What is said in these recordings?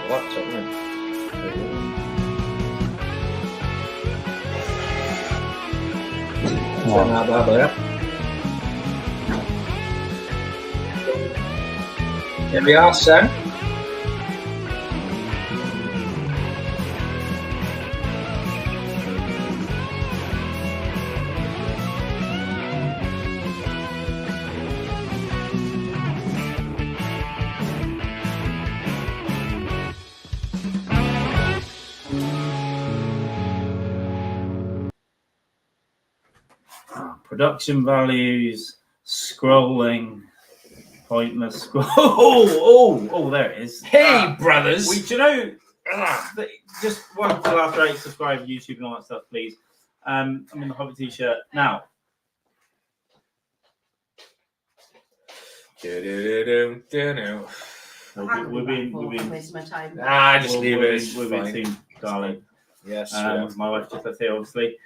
laptop, isn't it? Turn that bad boy up. Here we are, son. Production values, scrolling, pointless scroll. Oh, there it is. Hey, brothers. Do you know, just one till after 8, subscribe, YouTube and all that stuff, please. I'm in the Hobbit t-shirt. Now. We've been waste my time. Just leave it. We've been team, darling. Yes. My wife just left here, obviously.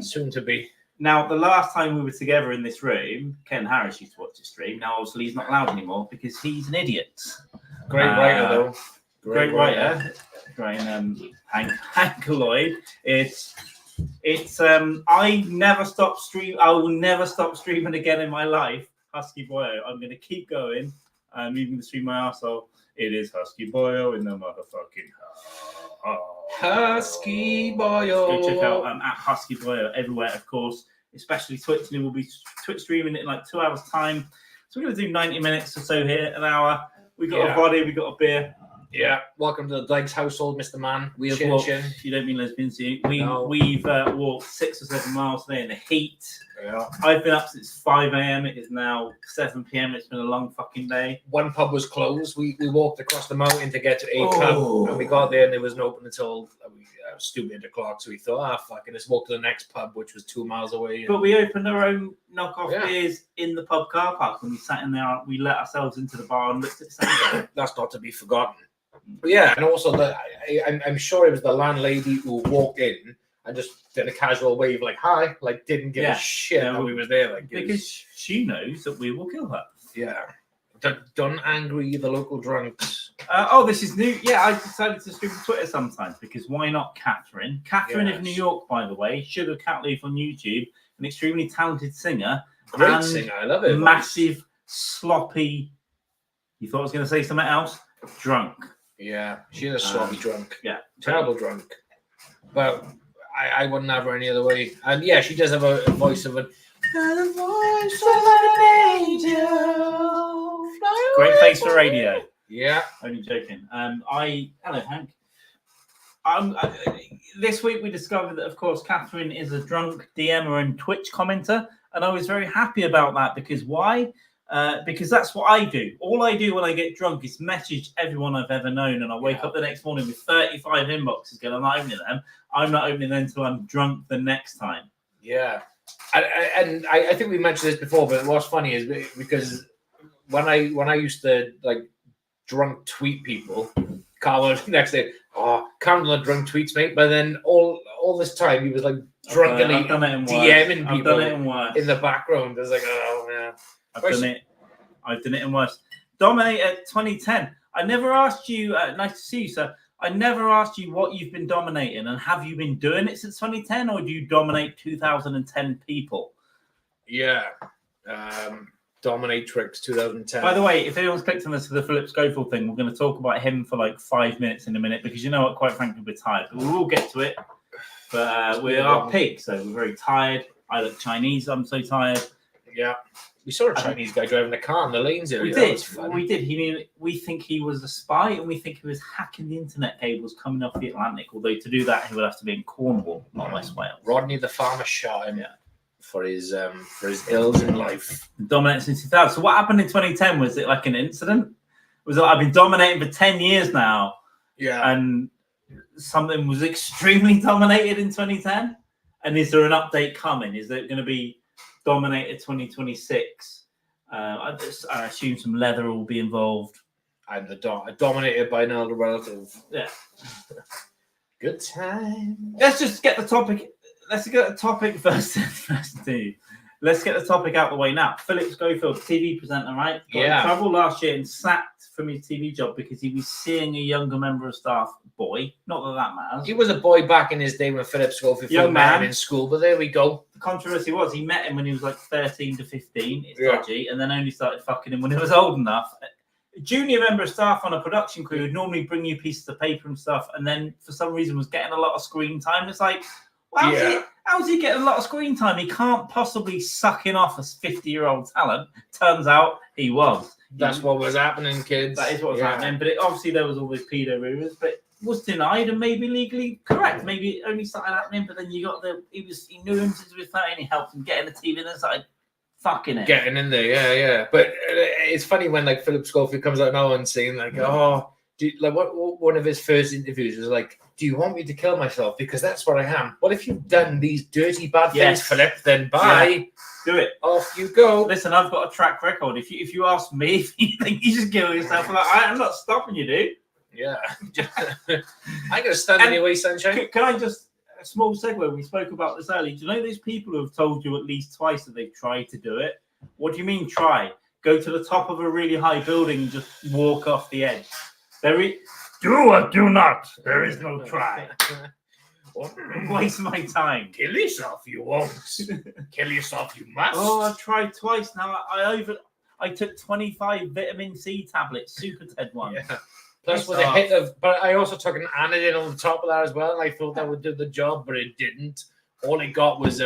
Soon to be. Now, the last time we were together in this room, Ken Harris used to watch the stream. Now, obviously, he's not allowed anymore because he's an idiot. Great writer, though. Great writer. Great, Hank Lloyd. It's. I never stop stream. I will never stop streaming again in my life. Husky Boyo. I'm going to keep going. I'm even going to stream my arsehole. It is Husky Boyo in the motherfucking Husky Boyo. Go check out at Husky Boyo everywhere, of course, especially Twitch. And we'll be Twitch streaming in like 2 hours' time. So we're going to do 90 minutes or so here, an hour. We got a body, we got a beer. Yeah. Welcome to the Dykes household, Mr. Mann. We have walked, you don't mean lesbians, do you? We've walked 6 or 7 miles today in the heat. Yeah. I've been up since 5 a.m. It is now 7 p.m. It's been a long fucking day. One pub was closed. We walked across the mountain to get to a pub, and we got there and it wasn't open until stupid o'clock. So we thought, fuck it, let's walk to the next pub, which was 2 miles away. But we opened our own knockoff beers in the pub car park, and we sat in there. We let ourselves into the bar and looked at the sunset. That's not to be forgotten. But yeah, and also I'm sure it was the landlady who walked in and just did a casual wave, like hi, like didn't give a shit that we was there, like because she knows that we will kill her. Yeah, don't angry the local drunks. This is new. Yeah, I decided to stream on Twitter sometimes because why not, Catherine? Catherine of New York, by the way, Sugar Cat Leaf on YouTube, an extremely talented singer. Great singer, I love it. Massive, sloppy. You thought I was going to say something else? Drunk. Yeah, she's a sloppy drunk. Yeah, terrible drunk. But I wouldn't have her any other way. And yeah, she does have a voice of an angel. Great face for radio. Yeah, only joking. Hello, Hank. This week we discovered that, of course, Catherine is a drunk DMer and Twitch commenter, and I was very happy about that because why? Because that's what I do. All I do when I get drunk is message everyone I've ever known, and I wake up the next morning with 35 inboxes going, I'm not opening them. I'm not opening them until I'm drunk the next time. Yeah. And I think we mentioned this before, but what's funny is because when I used to like drunk tweet people, Carl would next day, Carl the drunk tweets, mate. But then all this time he was like drunkenly DMing people in the background. I was like, oh man. I've done it in worse. Dominate at 2010. I never asked you, nice to see you, sir. I never asked you what you've been dominating, and have you been doing it since 2010, or do you dominate 2010 people? Yeah. Dominatrix 2010. By the way, if anyone's clicked on this for the Phillip Schofield thing, we're going to talk about him for like 5 minutes in a minute, because you know what, quite frankly, we're tired. We will get to it, but we are pigs, so we're very tired. I look Chinese, I'm so tired. Yeah. We saw a Chinese guy driving a car in the lanes area. We did. We think he was a spy, and we think he was hacking the internet cables coming off the Atlantic. Although to do that, he would have to be in Cornwall, not West Wales. Rodney the farmer shot him for his ills in life. Dominated since 2000. So what happened in 2010? Was it like an incident? Was it like, I've been dominating for 10 years now? Yeah. And something was extremely dominated in 2010? And is there an update coming? Is there going to be dominated 2026? I assume some leather will be involved. I'm dominated by an elder relative. Yeah. Good time. Let's just get the topic. Let's get the topic first. Let's get the topic out of the way now. Phillip Schofield, TV presenter, right? Got in trouble last year and sacked from his TV job because he was seeing a younger member of staff boy. Not that matters. He was a boy back in his day when Phillip Schofield Young man in school, but there we go. The controversy was he met him when he was like 13 to 15. It's dodgy, and then only started fucking him when he was old enough. A junior member of staff on a production crew would normally bring you pieces of paper and stuff, and then for some reason was getting a lot of screen time. It's like, well, how's he getting a lot of screen time? He can't possibly sucking off a 50-year-old talent. Turns out he was. That's what was happening, kids. That is what was happening. But obviously there was all these pedo rumours, but it was denied and maybe legally correct. Maybe it only started happening, but then you got he knew him since he was 13. He helped him get in the TV and then started fucking it. Getting in there, yeah. But it's funny when like Phillip Schofield comes out now and saying like, one of his first interviews was like, do you want me to kill myself? Because that's what I am. Well, if you've done these dirty, bad things, Phillip, then bye. Yeah. Do it. Off you go. Listen, I've got a track record. If you ask me if you think you should kill yourself, I'm not stopping you, dude. Yeah. I'm going to stand in your way, sunshine. Can I just, a small segue, we spoke about this earlier. Do you know these people who have told you at least twice that they've tried to do it? What do you mean try? Go to the top of a really high building and just walk off the edge. Do or do not. There is no try. Waste my time. Kill yourself, you won't. Kill yourself, you must. Oh, I've tried twice now. I took 25 vitamin C tablets, Super Ted one. Yeah. Plus with a hit of, but I also took an anodine on the top of that as well, and I thought that would do the job, but it didn't. All it got was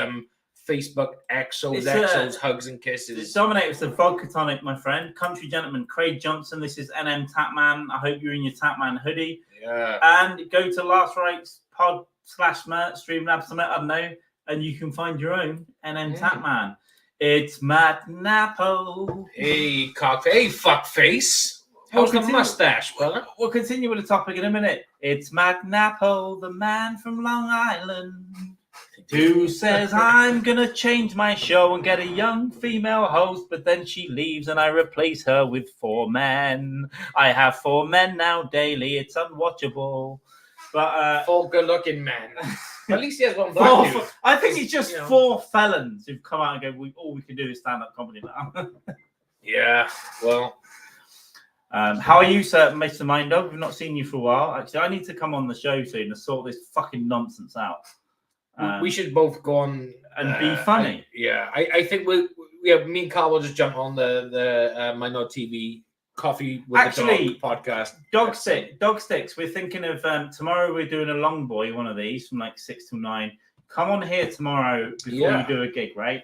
Facebook exos, hugs and kisses. It's dominated with the vodka tonic, my friend. Country gentleman Craig Johnson. This is NM Tapman. I hope you're in your Tapman hoodie. Yeah. And go to Last Rights pod/merch, Streamlabs, something, I don't know, and you can find your own NM Tapman. It's Matt Napo. Hey, hey, fuckface. How's the mustache, brother? We'll continue with the topic in a minute. It's Matt Napo, the man from Long Island, who says, I'm going to change my show and get a young female host, but then she leaves and I replace her with 4 men. I have 4 men now daily. It's unwatchable. But 4 good-looking men. At least he has one black dude. I think it's just 4 felons who've come out and go, all we can do is stand-up comedy now. Yeah, well... how are you, sir, Mr. Mind Dog? We've not seen you for a while. Actually, I need to come on the show soon to sort this fucking nonsense out. We should both go on and be funny. I think me and Carl will just jump on the My Not TV Coffee with the Dog podcast. Dog sticks. We're thinking of tomorrow. We're doing a long boy, one of these from like 6 till 9. Come on here tomorrow before you do a gig, right?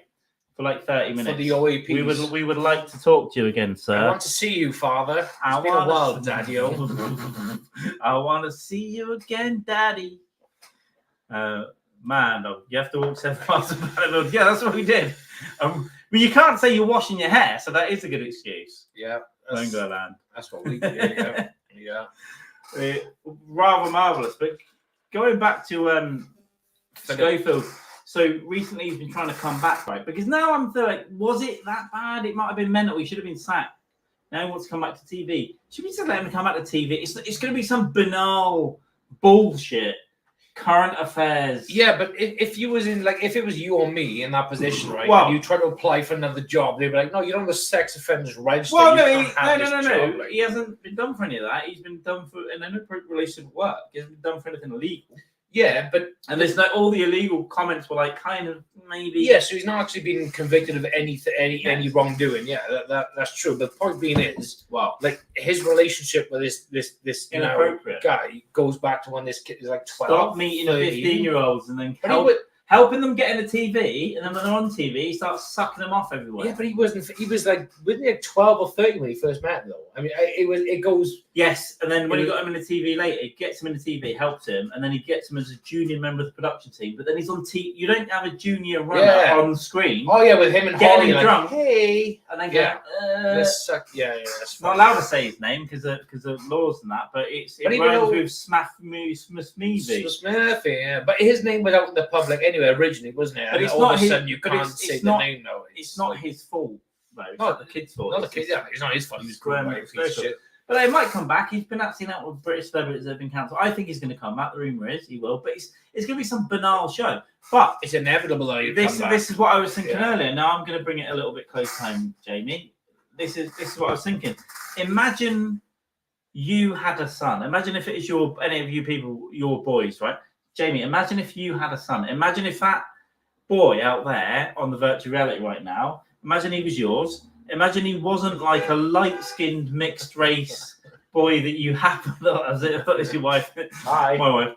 For like 30 minutes. For the OAPs. We would like to talk to you again, sir. I want to see you, Father. It's been a while, Daddy-o. I want to see you again, Daddy. Man, you have to walk 7 miles about. Yeah, that's what we did. You can't say you're washing your hair, so that is a good excuse. Yeah. That's what we did. Yeah. Rather marvellous. But going back to Schofield. So recently he's been trying to come back, right? Because now I'm like, was it that bad? It might have been mental. He should have been sacked. Now he wants to come back to TV. Should we just let him come back to TV? It's going to be some banal bullshit. Current affairs. Yeah, but if you was in if it was you or me in that position, right? Well, and you try to apply for another job, they'd be like, "No, you don't have a sex offenders register." Well, no. He hasn't been done for any of that. He's been done for an inappropriate relationship at work. He hasn't been done for anything illegal. Yeah, but there's all the illegal comments were like kind of maybe. Yeah, so he's not actually been convicted of any wrongdoing. Yeah, that's true. But the point being is, his relationship with this inappropriate guy goes back to when this kid is like 12. Stop meeting 15-year-olds and then helping them get in the TV, and then when they're on TV, he starts sucking them off everywhere. Yeah, but he wasn't he 12 or 13 when he first met him, though? I mean, it goes... Yes, and then when he got him in the TV later, he gets him in the TV, helps him, and then he gets him as a junior member of the production team, but then he's on TV. You don't have a junior runner on screen. Oh, yeah, with him and getting Holly, drunk. Hey! And then this suck. Yeah, that's not allowed to say his name because of laws and that, but it rhymes with Smurfy, yeah. But his name was out in the public anyway, originally, wasn't it? But it's all of a sudden you can't say the name now. It's not his fault, though. It's not the kid's fault. Not the kid, yeah. It's not his fault. He was growing up. But But it might come back. He's been seen out with British celebrities that have been cancelled. I think he's going to come back. The rumour is he will, but it's going to be some banal show. But it's inevitable that he'll come back. This is what I was thinking earlier. Now I'm going to bring it a little bit close home, Jamie. This is what I was thinking. Imagine you had a son. Imagine if it is any of you people, your boys, right? Jamie, imagine if you had a son. Imagine if that boy out there on the virtual reality right now, imagine he was yours. Imagine he wasn't like a light-skinned mixed race boy that you happen as your wife. Hi. My wife.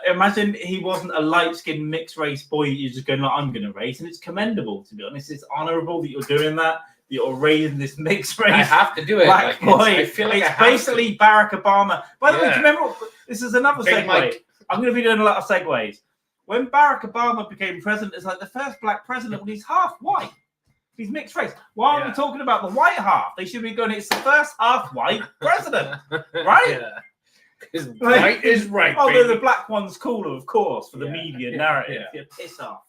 Imagine he wasn't a light-skinned mixed race boy that you're just going like, I'm going to race, and it's commendable, to be honest. It's honourable that you're doing that. You're raising this mixed race. I have to do it. Black boy. I feel like it's basically Barack Obama. By the way, do you remember? This is another Big segue. Mike. I'm going to be doing a lot of segues. When Barack Obama became president, it's like the first black president when he's half white. He's mixed race. Why aren't we talking about the white half? They should be going, it's the first half white president, right? Because white is right. Although the black one's cooler, of course, for the media narrative. Yeah. Piss off.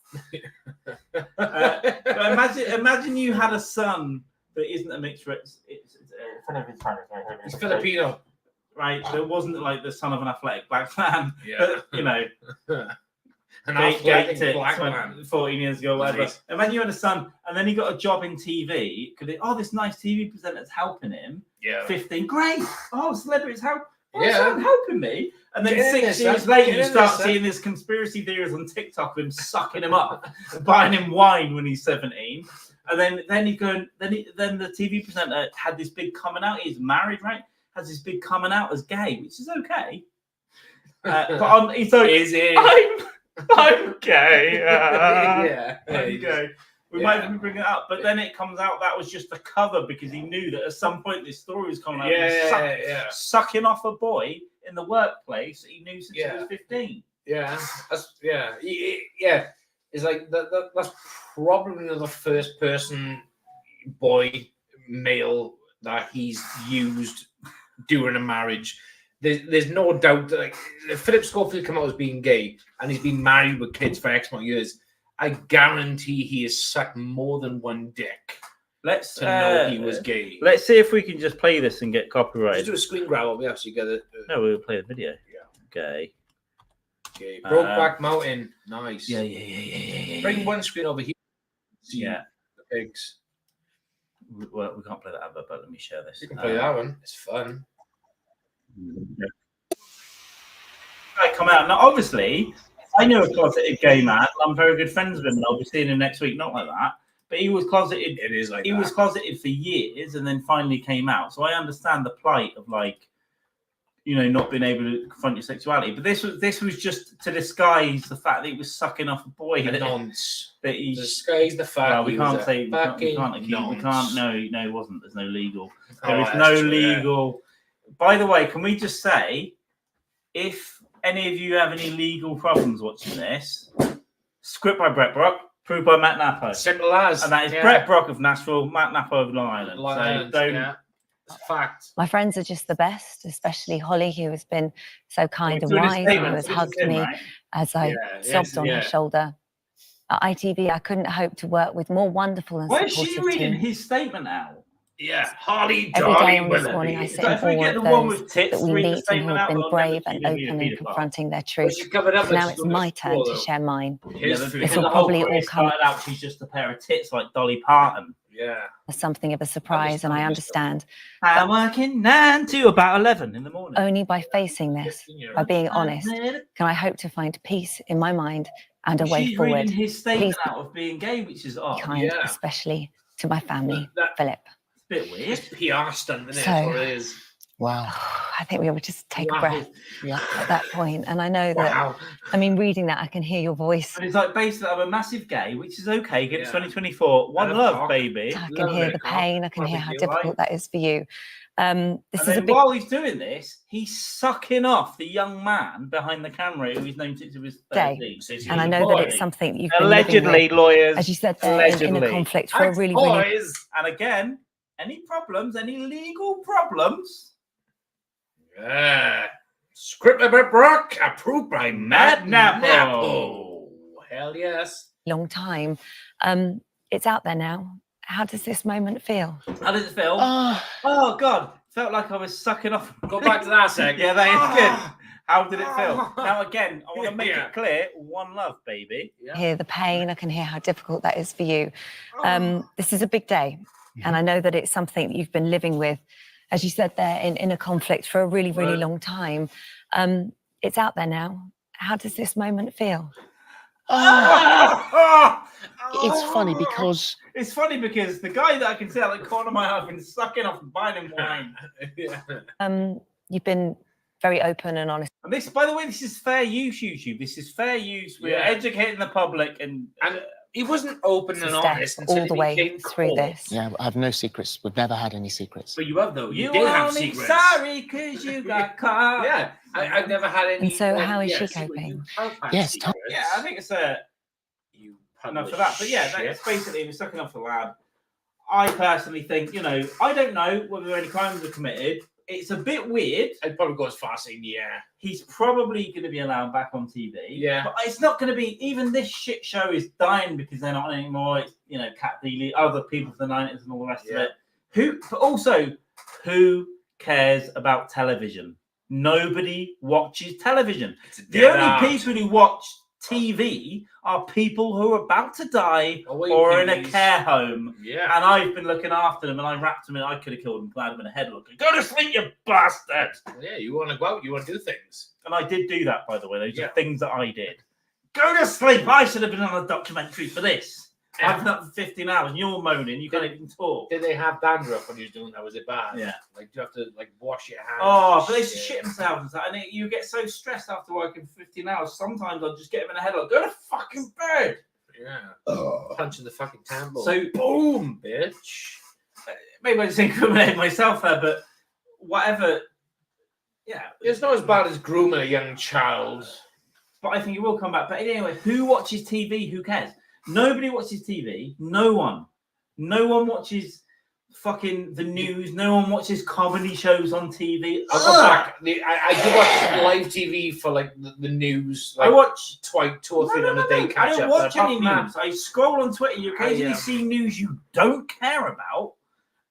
But imagine you had a son that isn't a mixed race. He's Filipino. Right, so it wasn't like the son of an athletic black man. Yeah. But, An athletic black 14 years ago, whatever. Nice. Imagine you had a son, and then he got a job in TV. This nice TV presenter's helping him. Yeah. 15, great. Oh, celebrities help. Oh, Yeah. someone helping me. And then 6 years later, you start seeing this conspiracy theories on TikTok of him sucking him up, buying him wine when he's 17. And then the TV presenter had this big coming out. He's married, right? Has this big coming out as gay, which is okay. But he's like, I'm gay. I'm gay. We might even bring it up, but then it comes out that was just a cover because he knew that at some point this story was coming out. Sucking off a boy in the workplace that he knew since he was 15. Yeah, It's like that's probably the first person, boy, male that he's used during a marriage. There's no doubt that like, Phillip Schofield came out as being gay and he's been married with kids for X amount of years. I guarantee he has sucked more than one dick to know he was gay. Let's see if we can just play this and get copyrighted. Just do a screen grab of it so you get it. No, we'll play the video. Yeah. Gay. Brokeback Mountain. Nice. Yeah. Bring one screen over here. See the pigs. Well, we can't play that ever, but let me share this. You can play that one. It's fun. I come out now. Obviously, I know a closeted gay man. I'm very good friends with him. I'll be seeing him next week. Not like that, but he was closeted. It is like he was closeted for years, and then finally came out. So I understand the plight of not being able to confront your sexuality. But this was just to disguise the fact that he was sucking off a boy. Nonce. That he disguise the fact. Well, we can't say we can't. No, it wasn't. There's no legal. There is no legal. By the way, can we just say, if any of you have any legal problems watching this, script by Brett Brock, approved by Matt Nappo. Simple as. And that is Brett Brock of Nashville, Matt Nappo of Long Island. It's a fact. My friends are just the best, especially Holly, who has been so kind and wise, and who has hugged me as I sobbed on her shoulder. At ITV, I couldn't hope to work with more wonderful and supportive team. Where's she reading his statement out? Yeah, Holly, every day on this morning, I sit in awe of those that we meet and who have been brave and open in confronting their truth. Now it's my turn to share mine. This will probably all come out. She's just a pair of tits like Dolly Parton. Yeah, as something of a surprise, and I understand. I'm working 9 to about 11 in the morning. Only by facing this, by being honest, can I hope to find peace in my mind and a way forward. She's reading his statement out of being gay, which is odd. Kind, especially to my family, Philip. Bit weird. It's PR stunt, isn't it? That's what it is. Wow. I think we would just take a breath at that point. And I know that, I mean, reading that, I can hear your voice. And it's like, basically, I'm a massive gay, which is okay. Get 2024. One love, baby. I can hear the pain. I can hear how difficult that is for you. This is a big... While he's doing this, he's sucking off the young man behind the camera who he's known since he was 13. And I know that it's something you've been allegedly, lawyers. As you said, there in a conflict for a really, really... And again, any problems, any legal problems? Yeah. Script by Brock, approved by Matt Nappo. Hell yes. Long time. It's out there now. How does this moment feel? How does it feel? Oh God. Felt like I was sucking off. Go back to that sec. Yeah, that is good. How did it feel? Now, again, I want to make it clear, one love, baby. I hear the pain. I can hear how difficult that is for you. This is a big day. And I know that it's something that you've been living with, as you said there, in a conflict for a really, really long time. It's out there now. How does this moment feel? It's funny because... It's funny because the guy that I can see out the corner of my eye has been sucking off and buying him wine. You've been very open and honest. And this, by the way, this is fair use, YouTube. This is fair use. We're educating the public, and he wasn't open and honest until all the way through this. Yeah, I have no secrets. We've never had any secrets. But you have, though. You did have only secrets. Sorry, because you got caught. Yeah, I've never had any. And so, how is she coping? Yes, yeah, I think it's enough for that. But yeah, that's basically we're sucking off the lad. I personally think, I don't know whether any crimes are committed. It's a bit weird. I'd probably go as far as saying, he's probably going to be allowed back on TV. Yeah. But it's not going to be, even this shit show is dying because they're not on anymore. It's, Cat Dealey, other people from the 90s and all the rest of it. But also, who cares about television? Nobody watches television. The only people who watch TV are people who are about to die or in a care home. Yeah. And I've been looking after them, and I wrapped them in. I could have killed them, had them in a headlock. Go to sleep, you bastard! Yeah, you want to go out, you want to do things. And I did do that, by the way. Those are things that I did. Go to sleep! I should have been on a documentary for this. I've been up for 15 hours, and you're moaning. You can't even talk. Did they have dandruff when you was doing that? Was it bad? Yeah. Like, do you have to wash your hands? Oh, but they used to shit themselves. And you get so stressed after working for 15 hours. Sometimes I'll just get them in a headlock. Go to fucking bed. Yeah. Punching the fucking tambour. So, boom, bitch. Maybe I just incriminate myself there, but whatever. Yeah. It's not as bad as grooming a young child. But I think it will come back. But anyway, who watches TV? Who cares? Nobody watches TV. No one. No one watches fucking the news. No one watches comedy shows on TV. I do watch live TV for the news. I watch two or three times a day. I don't watch any news. I scroll on Twitter. You occasionally see news you don't care about,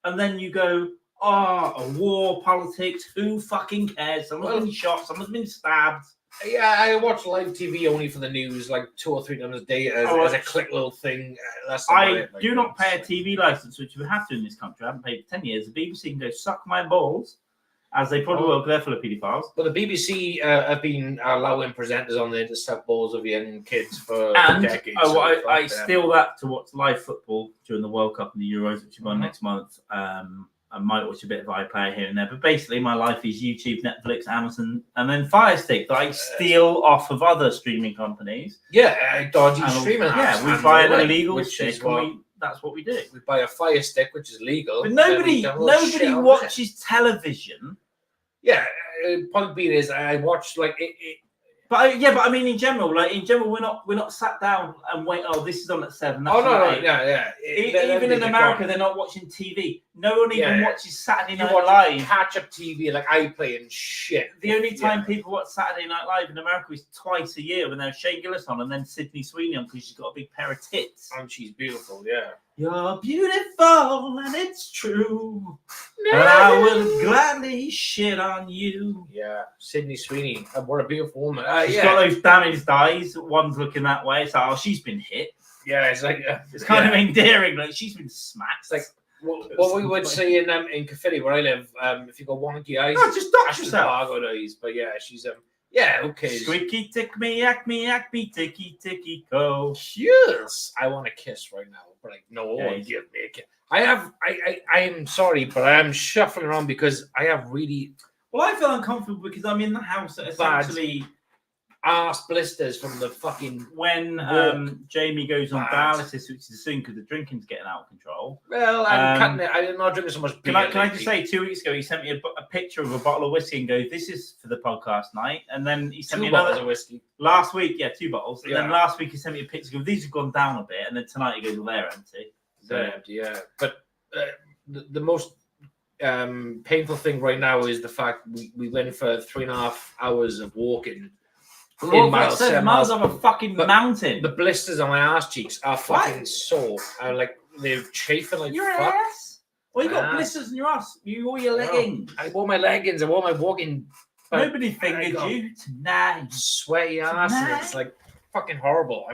and then you go, a war, politics. Who fucking cares? Someone's been shot. Someone's been stabbed. Yeah, I watch live TV only for the news, 2 or 3 times a day as a quick little thing. I do not pay a TV license, which we have to in this country. I haven't paid for 10 years. The BBC can go suck my balls, as they probably will, because they're full of paedophiles. Well, the BBC have been allowing presenters on there to suck balls of young kids for decades. I steal that to watch live football during the World Cup and the Euros, which are on next month. I might watch a bit of iPlayer here and there, but basically my life is YouTube, Netflix, Amazon, and then Fire Stick that I steal off of other streaming companies. Yeah, dodgy streaming apps. Yeah, we buy an illegal stick, that's what we do. We buy a Fire Stick, which is legal. But nobody watches television. Yeah, point being is I watch But I mean, in general, we're not sat down and wait. Oh, this is on at 7. That's Even in America, they're not watching TV. No one even watches Saturday Night Live. Catch up TV like iPlayer and shit. The only time people watch Saturday Night Live in America is twice a year when there's Shane Gillis on and then Sydney Sweeney on because she's got a big pair of tits. And she's beautiful, yeah. You're beautiful and it's true. And I will gladly shit on you. Yeah, Sydney Sweeney. What a beautiful woman. She's got those damaged eyes. One's looking that way. It's like, she's been hit. Yeah, it's like it's kind of endearing. Like she's been smacked. It's like what we would say in Caerphilly where I live. If you go wonky eyes, just dox yourself. Eyes. But yeah, she's okay. Squeaky tick me, ticky ticky go. Yes, I want to kiss right now, but no one give me a kiss. I am sorry, but I am shuffling around because I have really. Well, I feel uncomfortable because I'm in the house that essentially arse blisters from the fucking when Jamie goes on dialysis, which is soon because the drinking's getting out of control. Well, I'm cutting it. I'm not drinking so much beer. Can I just say, 2 weeks ago he sent me a picture of a bottle of whiskey and goes, "This is for the podcast night." And then he sent me another bottles of whiskey last week. 2 bottles. And then last week he sent me a picture. Goes, "These have gone down a bit." And then tonight he goes, "Well, they're empty." They're empty, yeah. But the most painful thing right now is the fact we went for 3.5 hours of walking. Miles of a fucking mountain. The blisters on my ass cheeks are fucking sore. And they're chafing like your fuck. ass. Well, you got blisters in your ass. You wore your leggings. I wore my leggings. I wore my walking. Nobody fingered you tonight. Sweaty ass. And it's like fucking horrible.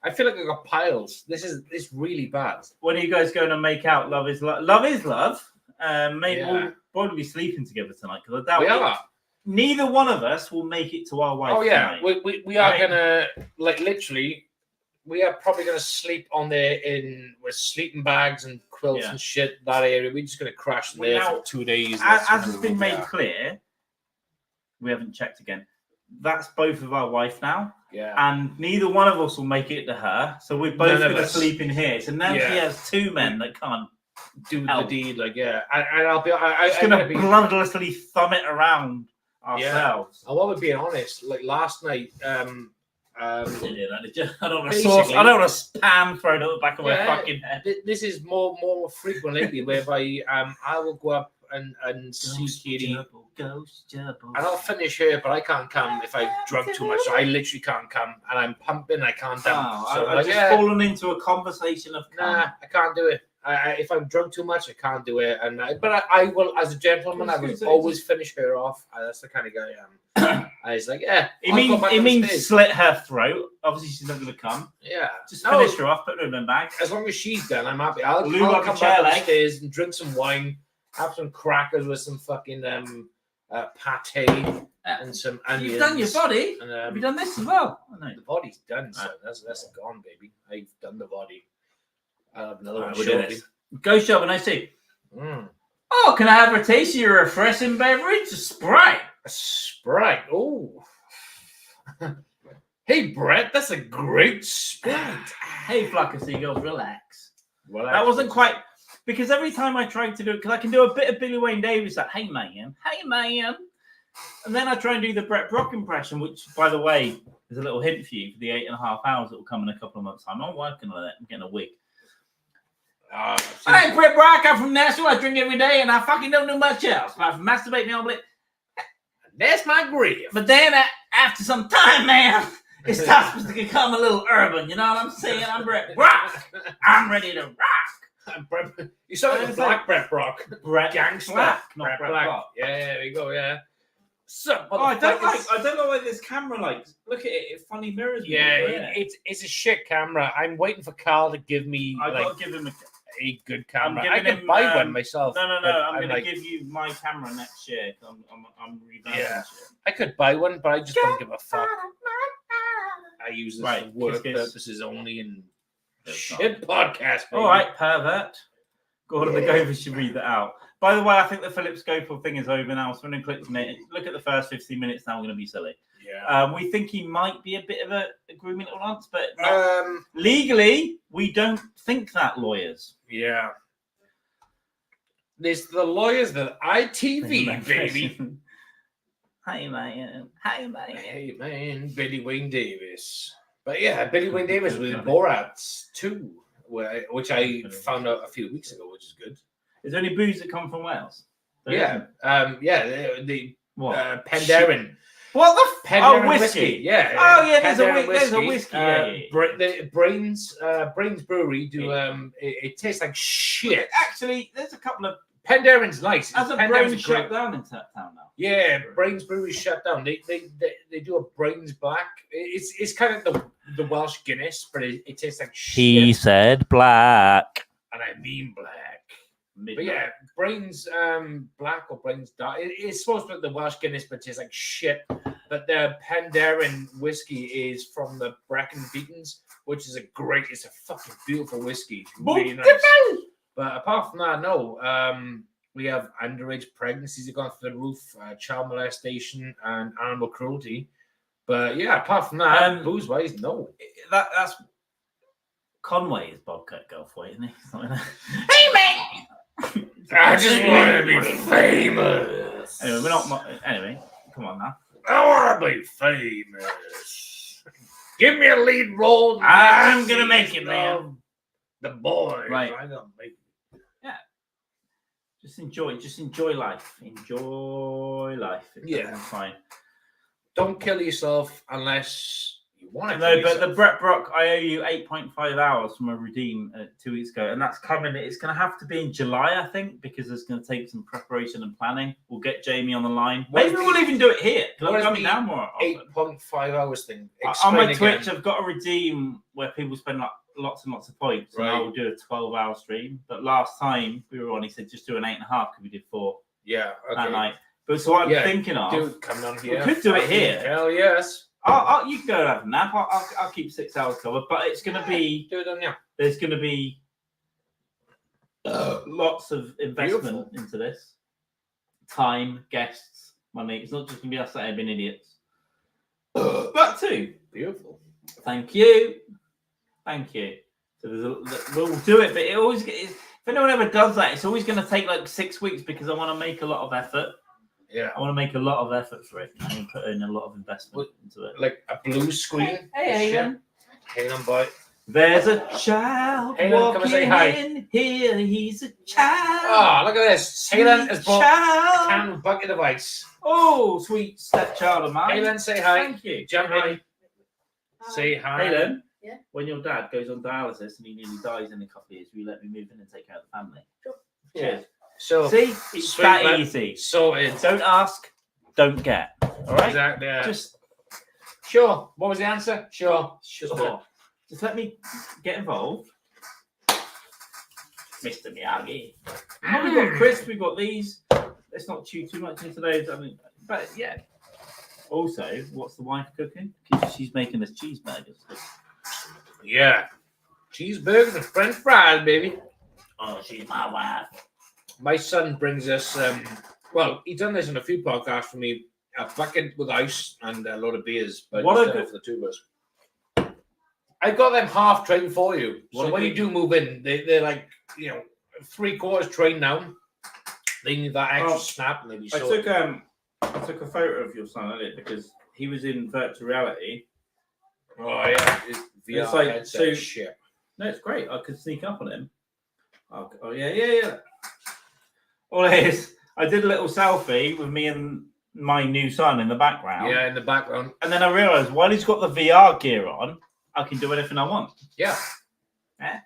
I feel like I got piles. It's really bad. When are you guys going to make out? Love is love. Love is love. Maybe we'll probably be sleeping together tonight because I doubt we are. Neither one of us will make it to our wife. Oh yeah, tonight. we are gonna literally. We are probably gonna sleep on there with sleeping bags and quilts and shit. That area. We're just gonna crash there for 2 days. As has been made clear, we haven't checked again. That's both of our wife now. Yeah. And neither one of us will make it to her. So we're both going to sleep in here. So now she has two men that can't do the deed. Like, and I'll be... I'm going to bloodlessly thumb it around ourselves. And what would be honest, like last night... I don't want a spam thrown at the back of my fucking head. This is more frequent lately, whereby I will go up and see Katie, and I'll finish her, but I can't come if I've drunk too much. So I literally can't come, and I'm pumping. I can't come. So I've just fallen into a conversation of I can't do it. If I'm drunk too much, I can't do it. But I will, as a gentleman, I will always finish her off. That's the kind of guy I am. And he's like, it means slit her throat. Obviously, she's not going to come. Yeah, just finish her off, put her in the bag. As long as she's done, I'm happy. I'll come back upstairs and drink some wine, have some crackers with some fucking pate and some onions. You've done your body. And, have you done this as well? Oh, no. The body's done, so that's gone, baby. I've done the body. I'll have another one shortly. Go shopping, I see. Oh, can I have a taste of your refreshing beverage? A Sprite. A Sprite. Oh. Hey, Brett, that's a great Sprite. Hey, flock of seagulls, relax. That wasn't quite... Because every time I try to do it, because I can do a bit of Billy Wayne Davis, like, hey, man. And then I try and do the Brett Brock impression, which, by the way, is a little hint for you for the 8.5 hours that will come in a couple of months' time. I'm working on it. I'm getting a wig. I'm Brett Brock. I'm from Nashville. I drink every day, and I fucking don't do much else. Apart from masturbating all day. That's my grave. But then, after some time, man, it starts to become a little urban. You know what I'm saying? I'm Brett Brock. I'm ready to rock. You sound like a black Brett Brock. Brett Gangster. Black, not Brett Brock. Yeah, there we go, yeah. So, I don't know why this camera look at it. It funny mirrors. It's a shit camera. I'm waiting for Carl to give me. I've got to give him a good camera. I can buy one myself. No. I'm going to give you my camera next year. I'm revamping shit. I could buy one, but I just don't give a fuck. I use this for work purposes only and shit podcast. All right, pervert. Gordon the Gopher should read that out. By the way, I think the Phillip Schofield thing is over now. So when we click on it, look at the first 15 minutes. Now we're going to be silly. Yeah. We think he might be a bit of a grooming little nonce, but legally, we don't think that, lawyers. Yeah. There's the lawyers that ITV, baby. Hey, man. Hey, man. Billy Wayne Davis. But yeah, Billy Wayne Davis with Borat 2, which I found out a few weeks ago, which is good. Is there any booze that come from Wales? The what? Penderyn. What the Penderyn whiskey? Yeah. Oh yeah, there's a whiskey. Brains Brewery do it tastes like shit. Actually, there's a couple of Penderyn's nice. As a Brains shut down in town now. Yeah, Brains Brewery shut down. They do a Brains Black. It's kind of the Welsh Guinness, but it tastes like shit. He said black. And I mean black. But yeah, Brains Black or Brains Dark. It's supposed to be the Welsh Guinness, but it tastes like shit. But the Penderyn whiskey is from the Brecon Beacons, which is it's a fucking beautiful whiskey. Really nice. But apart from that, no. We have underage pregnancies that gone through the roof, child molestation, and animal cruelty. But yeah, apart from that, booze-wise, no. That's Conway is Bobcat Goldthwait, isn't he? Hey, man! I just want to be famous. Anyway, we're not. Anyway, come on now. I want to be famous. Give me a lead role. I'm gonna make it, man. The boy. Right. I'm gonna make it. Yeah. Just enjoy life. Enjoy life. It's fine. Don't kill yourself unless You want to No, but the Brett Brock, I owe you 8.5 hours from a redeem 2 weeks ago, and that's coming. It's going to have to be in July, I think, because it's going to take some preparation and planning. We'll get Jamie on the line. Maybe we'll even do it here. I'm coming down more. 8.5 hours thing. On my Twitch, I've got a redeem where people spend like lots and lots of points, and I will do a 12-hour stream. But last time we were on, he said just do an 8.5 because we did 4. Yeah, okay. That night. But so what I'm thinking of, dude, come on here. We could do it here. Hell yes. You can go and have a nap. I'll keep 6 hours covered, but it's going to be. Do it on now. There's going to be lots of investment into this. Time, guests, money. It's not just going to be us that have been idiots. That too. Beautiful. Thank you. Thank you. So we'll do it, but it always gets. If anyone ever does that, it's always going to take like 6 weeks because I want to make a lot of effort. Yeah. I want to make a lot of effort for it. I put in a lot of investment into it. Like a blue screen. Hey, Aiden. Hang on, boy. There's a child walking in here. He's a child. Oh, look at this. Halen has bought a can of bucket of ice. Oh, sweet stepchild of mine. Halen, say hi. Thank you. Jump in. Say hi. Halen. Yeah. When your dad goes on dialysis and he nearly dies in a couple of years, will you let me move in and take care of the family? Sure. Yeah. Cheers. So see, it's that easy. So it's don't ask, don't get. All right. Exactly. Yeah. Just sure. What was the answer? Sure. Just let me get involved, Mr. Miyagi. Oh, we've got crisps. We've got these. Let's not chew too much into those. I mean, but yeah. Also, what's the wife cooking? She's making us cheeseburgers. Yeah. Cheeseburgers and French fries, baby. Oh, she's my wife. My son brings us, well, he's done this in a few podcasts for me, a bucket with ice and a lot of beers. But what for the two of us. I got them half trained for you. So when you do move in, they're like, 3/4 trained now. They need that extra snap. And I took a photo of your son earlier because he was in virtual reality. Oh, yeah. It's like, headset shit. No, it's great. I could sneak up on him. Oh, yeah. All it is, I did a little selfie with me and my new son in the background. Yeah, in the background. And then I realised while he's got the VR gear on, I can do anything I want. Yeah. Yeah.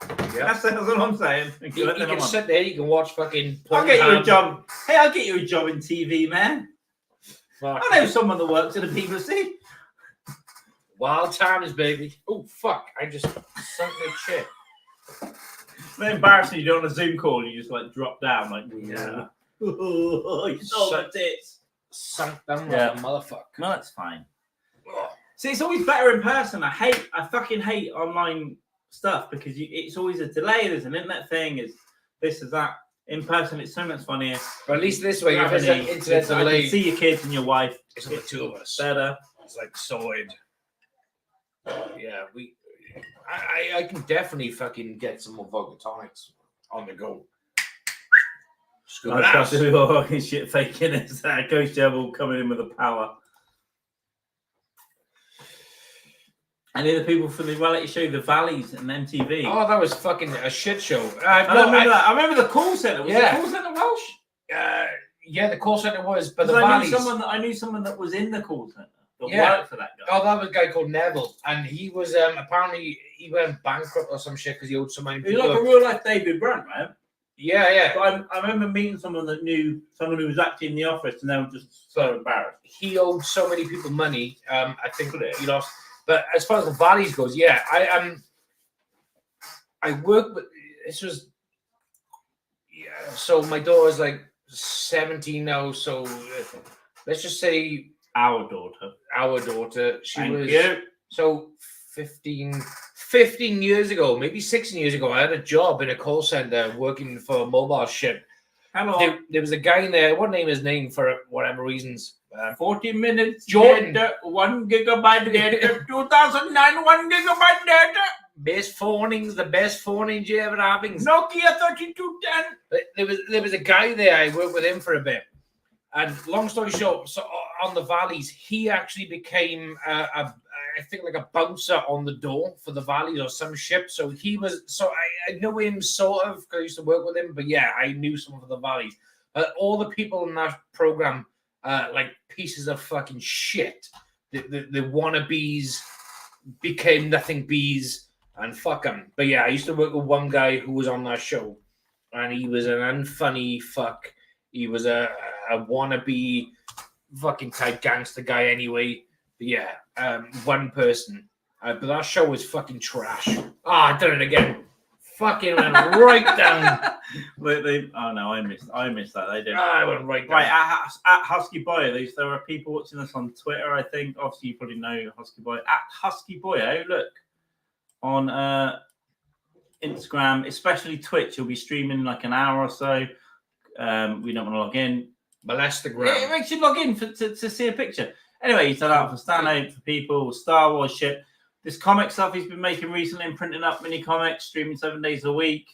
Yeah. That's what I'm saying. You can sit there, you can watch fucking... I'll get you a job. Hey, I'll get you a job in TV, man. Fuck. I know someone that works at the BBC. Wild times, baby. Oh, fuck. I just sunk my chair. It's very embarrassing you do on a Zoom call, you just like drop down like, yeah. You saw my tits. Sunk down like a motherfucker. No, that's fine. See, it's always better in person. I fucking hate online stuff because it's always a delay. There's an internet thing. It's this, is that. In person, it's so much funnier. But at least this way, if there's an internet delay, you can see your kids and your wife. It's the two of us. Better. It's like sorted. Yeah, I can definitely fucking get some more vodka tonics on the go. I've got to do all fucking shit faking it. Ghost Devil coming in with the power. Any of the people from the reality show, The Valleys and MTV. Oh, that was fucking a shit show. I remember the call centre. Was the call centre Welsh? Yeah, the call centre was, but the Valleys. Valleys. I knew someone that was in the call centre. Worked for that guy. Oh, that was a guy called Neville, and he was apparently he went bankrupt or some shit because he owed so many people. He's like a real life David Brent, man. Yeah. But I remember meeting someone that knew someone who was actually in the office, and they were just so embarrassed. He owed so many people money. I think he lost. But as far as the Valleys goes, yeah, I worked with. This was so my daughter's like 17 now, so let's just say. Our daughter. She was so 15 years ago, maybe 16 years ago. I had a job in a call center working for a mobile ship. Hello. There was a guy in there. I won't name his name for whatever reasons. 40 minutes. Jordan. Data, 1 gigabyte data. 2009, 1 gigabyte data. Best phonings, the best phonings you ever having. Nokia 3210. There was a guy there. I worked with him for a bit. And long story short, so on the Valleys, he actually became I think like a bouncer on the door for the Valleys or some ship. So he was, I know him sort of because I used to work with him, but yeah, I knew some of the Valleys. All the people in that program, like pieces of fucking shit. The wannabes became nothing bees and fuck them. But yeah, I used to work with one guy who was on that show, and he was an unfunny fuck. He was a wannabe fucking type gangster guy anyway. But yeah, one person. But that show was fucking trash. I done it again. Fucking went right down. Oh no, I missed that. They did. I went right down. Right at Husky Boy. There are people watching us on Twitter. I think obviously you probably know Husky Boy at Husky Boy. Look on Instagram, especially Twitch. You'll be streaming like an hour or so. We don't want to log in. Molestagram. It makes you log in to see a picture. Anyway, he's done out for stand-out for people, Star Wars shit. This comic stuff he's been making recently and printing up mini comics, streaming 7 days a week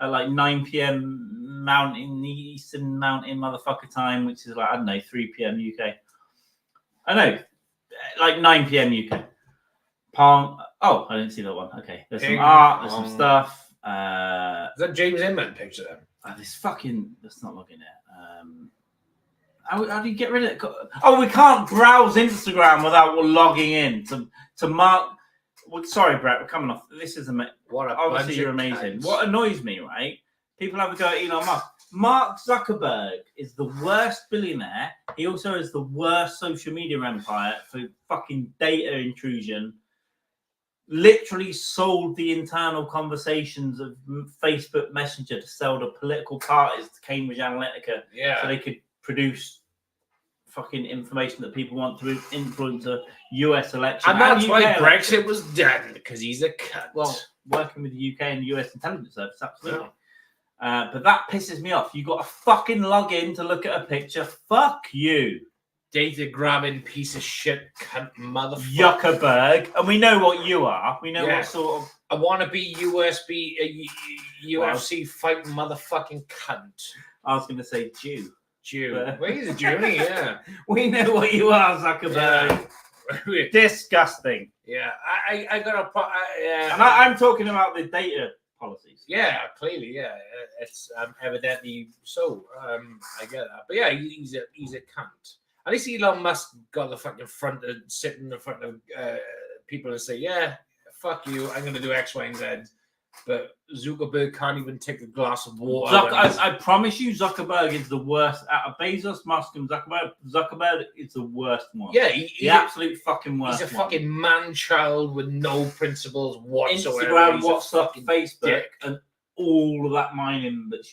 at like 9 p.m. Eastern Mountain motherfucker time, which is like, I don't know, 3 p.m. UK. I know, like 9 p.m. UK. Palm. Oh, I didn't see that one. Okay, there's some art, there's some stuff. Is that James Inman picture then? Let's not look in it. How do you get rid of it? Oh, we can't browse Instagram without logging in to mark. Well, sorry, Brett, we're coming off. This is obviously you're amazing. What annoys me, right? People have a go at Elon Musk. Mark Zuckerberg is the worst billionaire. He also has the worst social media empire for fucking data intrusion. Literally sold the internal conversations of Facebook Messenger to sell to political parties to Cambridge Analytica, so they could produce fucking information that people want to influence a US election. And that's why Brexit was done, because he's a cunt. Well, working with the UK and the US intelligence service, absolutely. Yeah. But that pisses me off. You got to fucking log in to look at a picture. Fuck you. Data grabbing piece of shit cunt motherfucker. Zuckerberg. And we know what you are. We know what sort of... I want to be UFC fighting motherfucking cunt. I was going to say Jew. Well, he's a Jew, yeah. We know what you are, Zuckerberg. Yeah. Disgusting. Yeah, I got a... and I'm talking about the data policies. Yeah, clearly, yeah. It's evidently so. I get that. But yeah, he's a cunt. At least Elon Musk got the fucking front of sitting in front of people and say, yeah, fuck you, I'm going to do X, Y, and Z. But Zuckerberg can't even take a glass of water. I promise you, Zuckerberg is the worst. Out of Bezos, Musk, and Zuckerberg is the worst one. Yeah, the absolute fucking worst. He's a fucking man-child with no principles whatsoever. Instagram, WhatsApp, Facebook, and all of that mining that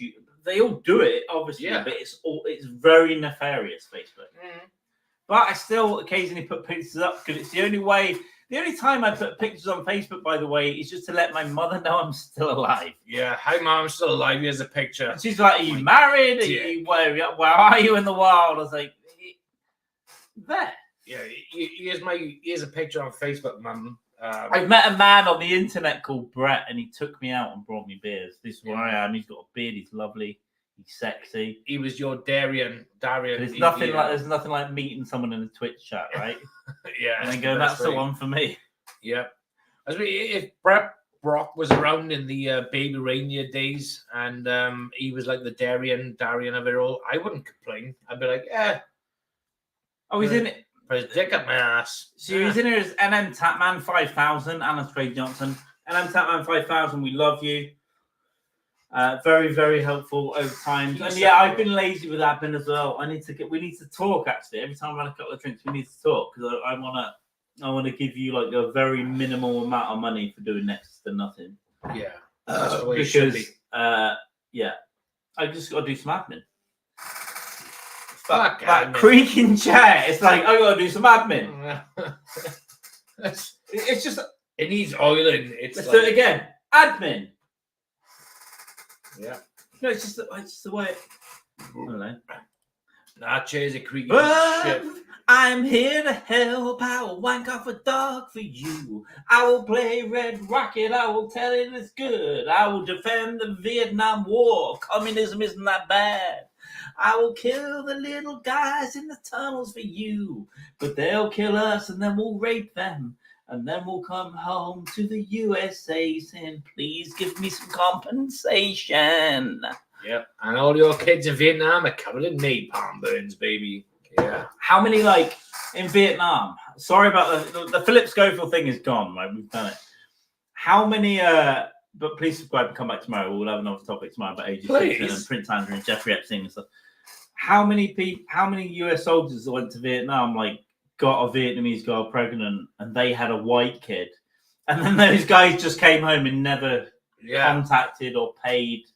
they all do it, obviously, but it's very nefarious, Facebook. But I still occasionally put pictures up because it's the only way. The only time I put pictures on Facebook, by the way, is just to let my mother know I'm still alive. Yeah, hi mom, I'm still alive. Here's a picture. And she's like, "Are you married? Are you, where are you in the world?" I was like, "There." Yeah, here's a picture on Facebook, mum. I met a man on the internet called Brett, and he took me out and brought me beers. This is where I am. He's got a beard. He's lovely. He's sexy. He was your Darian. There's nothing like meeting someone in a Twitch chat, right? Yeah. And then go, that's the one for me. Yeah. If Brett Brock was around in the Baby Reindeer days and he was like the Darian of it all, I wouldn't complain. I'd be like, yeah. Oh, he's in it. Put his dick up my ass. So he's in here as NM Tapman 5000, Anna Trade Johnson. NM Tapman 5000, we love you. Very, very helpful over time. And yeah, I've been lazy with admin as well. We need to talk actually. Every time I have a couple of drinks, we need to talk because I want to give you like a very minimal amount of money for doing next to nothing. Yeah, that's the way it should be. Yeah, I just got to do some admin. Fuck that creaking chair. It's like I got to do some admin. It's just it needs oiling. Let's do it again. Admin. Yeah. No, it's just the way. I don't know. That chair's a creaking shit. I'm here to help. I will wank off a dog for you. I will play Red Rocket. I will tell it it's good. I will defend the Vietnam War. Communism isn't that bad. I will kill the little guys in the tunnels for you. But they'll kill us and then we'll rape them. And then we'll come home to the USA saying, please give me some compensation. Yep. And all your kids in Vietnam are covered in napalm burns, baby. Yeah. How many, like, in Vietnam, Sorry about the Phillip Schofield thing is gone, right? We've done it. How many? But please subscribe and come back tomorrow. We'll have another topic tomorrow about A.J. Simpson and Prince Andrew and Jeffrey Epstein and stuff. How many US soldiers that went to Vietnam got a Vietnamese girl pregnant and they had a white kid, and then those guys just came home and never contacted or paid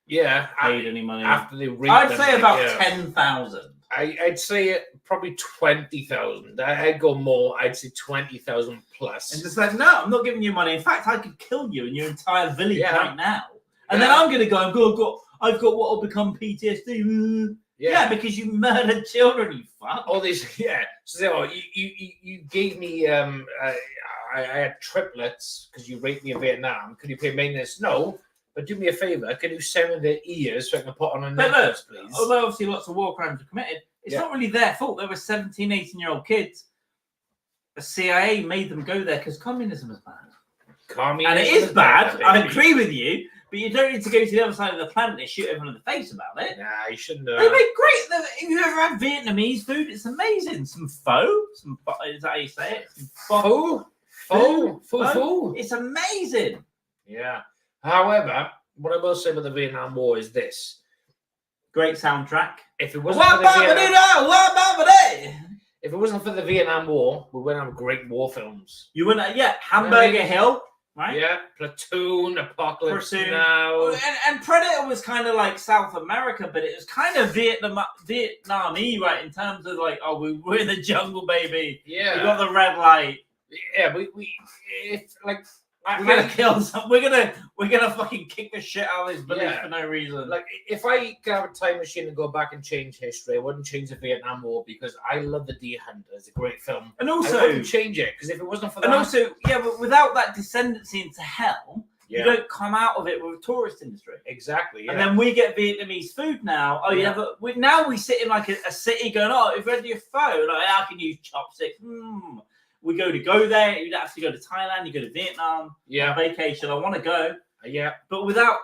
any money after they raped I'd them, say about 10,000. I'd say probably 20,000. I'd go more. I'd say 20,000 plus. And just like, no, I'm not giving you money. In fact, I could kill you and your entire village right now. And then I'm going to go and I've got what will become PTSD. Yeah, because you murdered children, you fuck. All these, So you gave me, I had triplets because you raped me in Vietnam. Could you pay maintenance? No. But do me a favour, can you send me their ears so I can put on a necklace, please? Although obviously lots of war crimes were committed, it's not really their fault. They were 17, 18-year-old kids. The CIA made them go there because communism is bad. And it is bad. I agree with you, but you don't need to go to the other side of the planet and shoot everyone in the face about it. Nah, you shouldn't. They make great. If you ever had Vietnamese food, it's amazing. Some pho, is that how you say it? Pho. It's amazing. Yeah. However, what I will say about the Vietnam War is this: great soundtrack. If it wasn't for the Vietnam War, we wouldn't have great war films. You wouldn't, Hamburger Hill, right? Yeah, Platoon, Apocalypse Now, and Predator was kind of like South America, but it was kind of Vietnam-y, right? In terms of we're in the jungle, baby. Yeah, we got the red light. Yeah, it's like. We're gonna kill some. We're gonna fucking kick the shit out of this village for no reason. Like, if I could have a time machine and go back and change history, I wouldn't change the Vietnam War because I love The Deer Hunter. It's a great film, and also I wouldn't change it because if it wasn't for that, and also but without that descendancy into hell, you don't come out of it with a tourist industry. Exactly. Yeah. And then we get Vietnamese food now. But now we sit in like a city going, if you had your phone, I can use chopsticks. We go there. You'd have to go to Thailand. You go to Vietnam. On vacation. I want to go. But without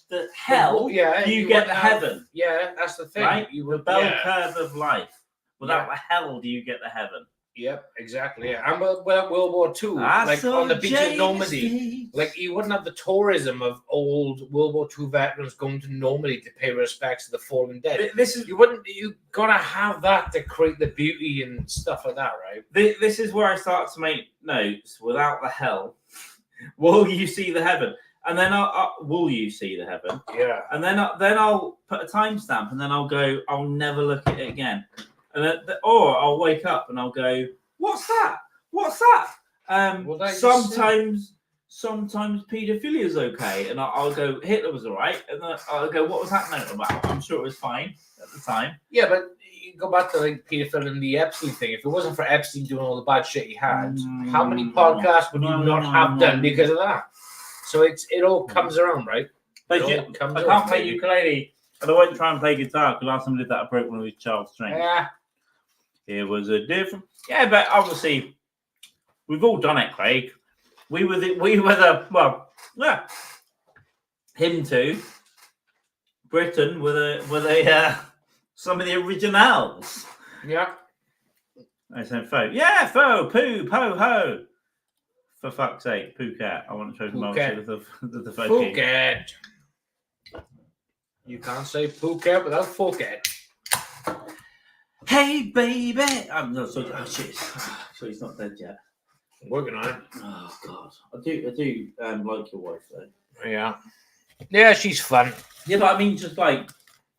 the hell, you get the heaven. Yeah, that's the thing. Right? The bell curve of life. Without the hell, do you get the heaven? Yep, exactly. Yeah, and World War II, on the beach of Normandy, you wouldn't have the tourism of old World War II veterans going to Normandy to pay respects to the fallen dead. You gotta have that to create the beauty and stuff like that, right? This is where I start to make notes. Without the hell, will you see the heaven? And then will you see the heaven? Yeah. And then I'll put a timestamp, and then I'll go. I'll never look at it again. Or I'll wake up and I'll go, what's that? Sometimes paedophilia is okay, and I'll go, Hitler was all right, and then I'll go, what was that note about? I'm sure it was fine at the time. Yeah, but you go back to paedophilia and the Epstein thing. If it wasn't for Epstein doing all the bad shit he had, how many podcasts would you not have done because of that? So it all comes around, right? I can't play ukulele. And I won't try and play guitar because last time I did that, I broke one of his child's strings. Yeah. It was a different. Yeah, but obviously, we've all done it, Craig. Him too. Britain were some of the originals. Yeah. I said faux. Yeah, faux, poo, po, ho. For fuck's sake, Phuket. I want to show them the Phuket. You can't say Phuket without Phuket. Hey, baby. I'm not so. Oh, shit. So he's not dead yet. I'm working on it. Oh, God. I do like your wife, though. Yeah. Yeah, she's fun. Yeah, but I mean, just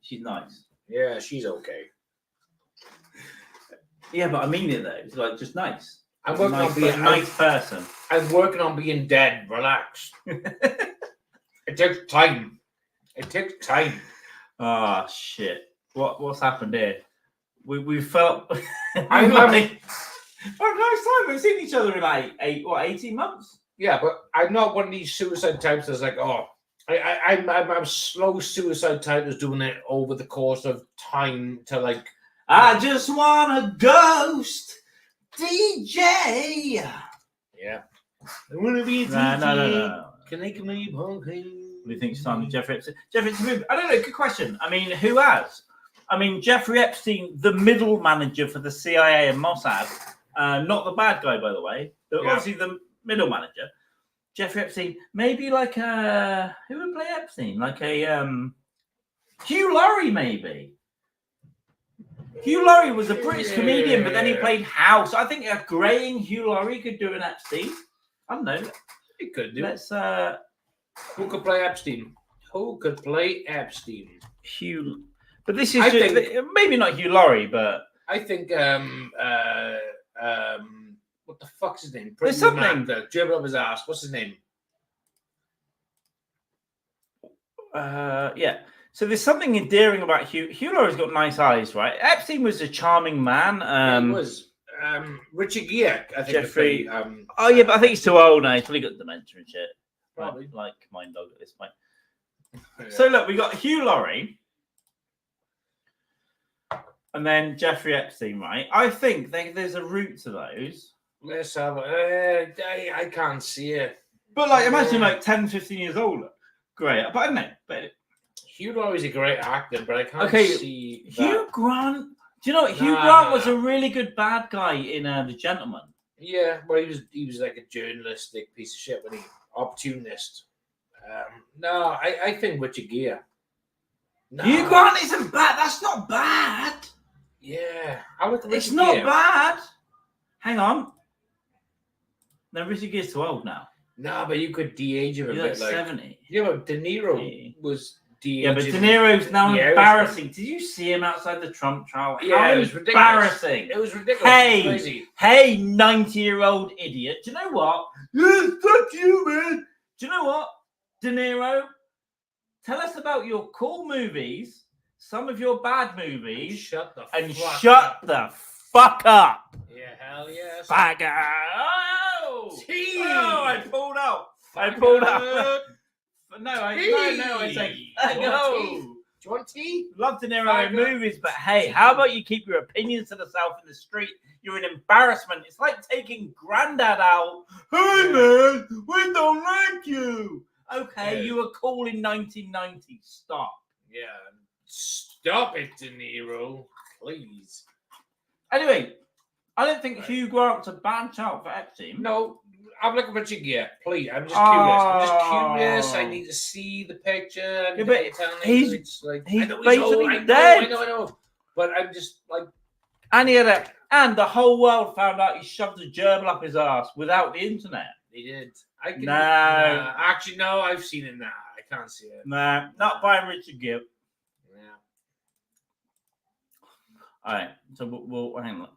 she's nice. Yeah, she's okay. Yeah, but I mean it, though. It's just nice. I'm working on being a nice person. I'm working on being dead. Relax. It takes time. Ah, shit. What's happened here? We felt I'm nice time. We've seen each other in 18 months? Yeah, but I'm not one of these suicide types that's I'm slow suicide type that's doing it over the course of time to I just want a ghost DJ. Yeah. I want to be a DJ. No. Can I come in? What do you think, Simon? Jeffrey Epstein? I don't know. Good question. I mean, who has? I mean, Jeffrey Epstein, the middle manager for the CIA and Mossad, Not the bad guy, by the way. Obviously the middle manager. Jeffrey Epstein, maybe like a who would play Epstein? Like a Hugh Laurie, maybe. Hugh Laurie was a British comedian, but then he played House. I think a greying Hugh Laurie could do an Epstein. I don't know. He could do. Let's. Who could play Epstein? Who could play Epstein? Hugh. But this is maybe not Hugh Laurie, but I think what the fuck's his name? There's something dribble up his ass. What's his name? Yeah. So there's something endearing about Hugh. Hugh Laurie's got nice eyes, right? Epstein was a charming man. He was. Richard Gere, I think. Jeffrey. Oh yeah, but I think he's too old now. He's probably got dementia and shit. Probably like mine dog at this point. Yeah. So look, we got Hugh Laurie. And then Jeffrey Epstein, right? I think there's a route to those. Let's have I can't see it. But like, imagine like 10, 15 years older. Great. But I don't know. But Hugh Laurie's a great actor, but I can't see that. Hugh Grant. Do you know what? Hugh Grant was a really good bad guy in The Gentleman. Yeah, well, he was like a journalistic piece of shit, but he opportunist. No, I think Richard Gere. No. Hugh Grant isn't bad. That's not bad. Yeah, it's not bad. Hang on. No, Richard Gere's too old now. No, but you could de-age him a bit. Like 70. Yeah, but De Niro was de-aged. Yeah, but De Niro's now embarrassing. Did you see him outside the Trump trial? Yeah, it was ridiculous. Embarrassing. It was ridiculous. Hey, 90-year-old idiot. Do you know what? Yes, that's you, man. Do you know what, De Niro? Tell us about your cool movies. Some of your bad movies. Shut the fuck up. Yeah, hell yes. Faggot. Oh, I pulled out. No, I say no. Do you want tea? Love De Niro in movies, but hey, how about you keep your opinions to yourself in the street? You're an embarrassment. It's like taking Grandad out. Hey man, we don't like you. Okay, you were cool in 1990. Stop. Yeah. Stop it, De Niro, please. Anyway, I don't think Hugh Grant's a bad shout for Epstein. No, I'm looking for Jiggy. Please, I'm just curious. I need to see the picture. Yeah, but he's basically dead. I know. But I'm just like, and the whole world found out he shoved a gerbil up his ass without the internet. He did. Actually, no. I've seen it now. I can't see it. Nah, not by Richard Gere. All right, so we'll hang on.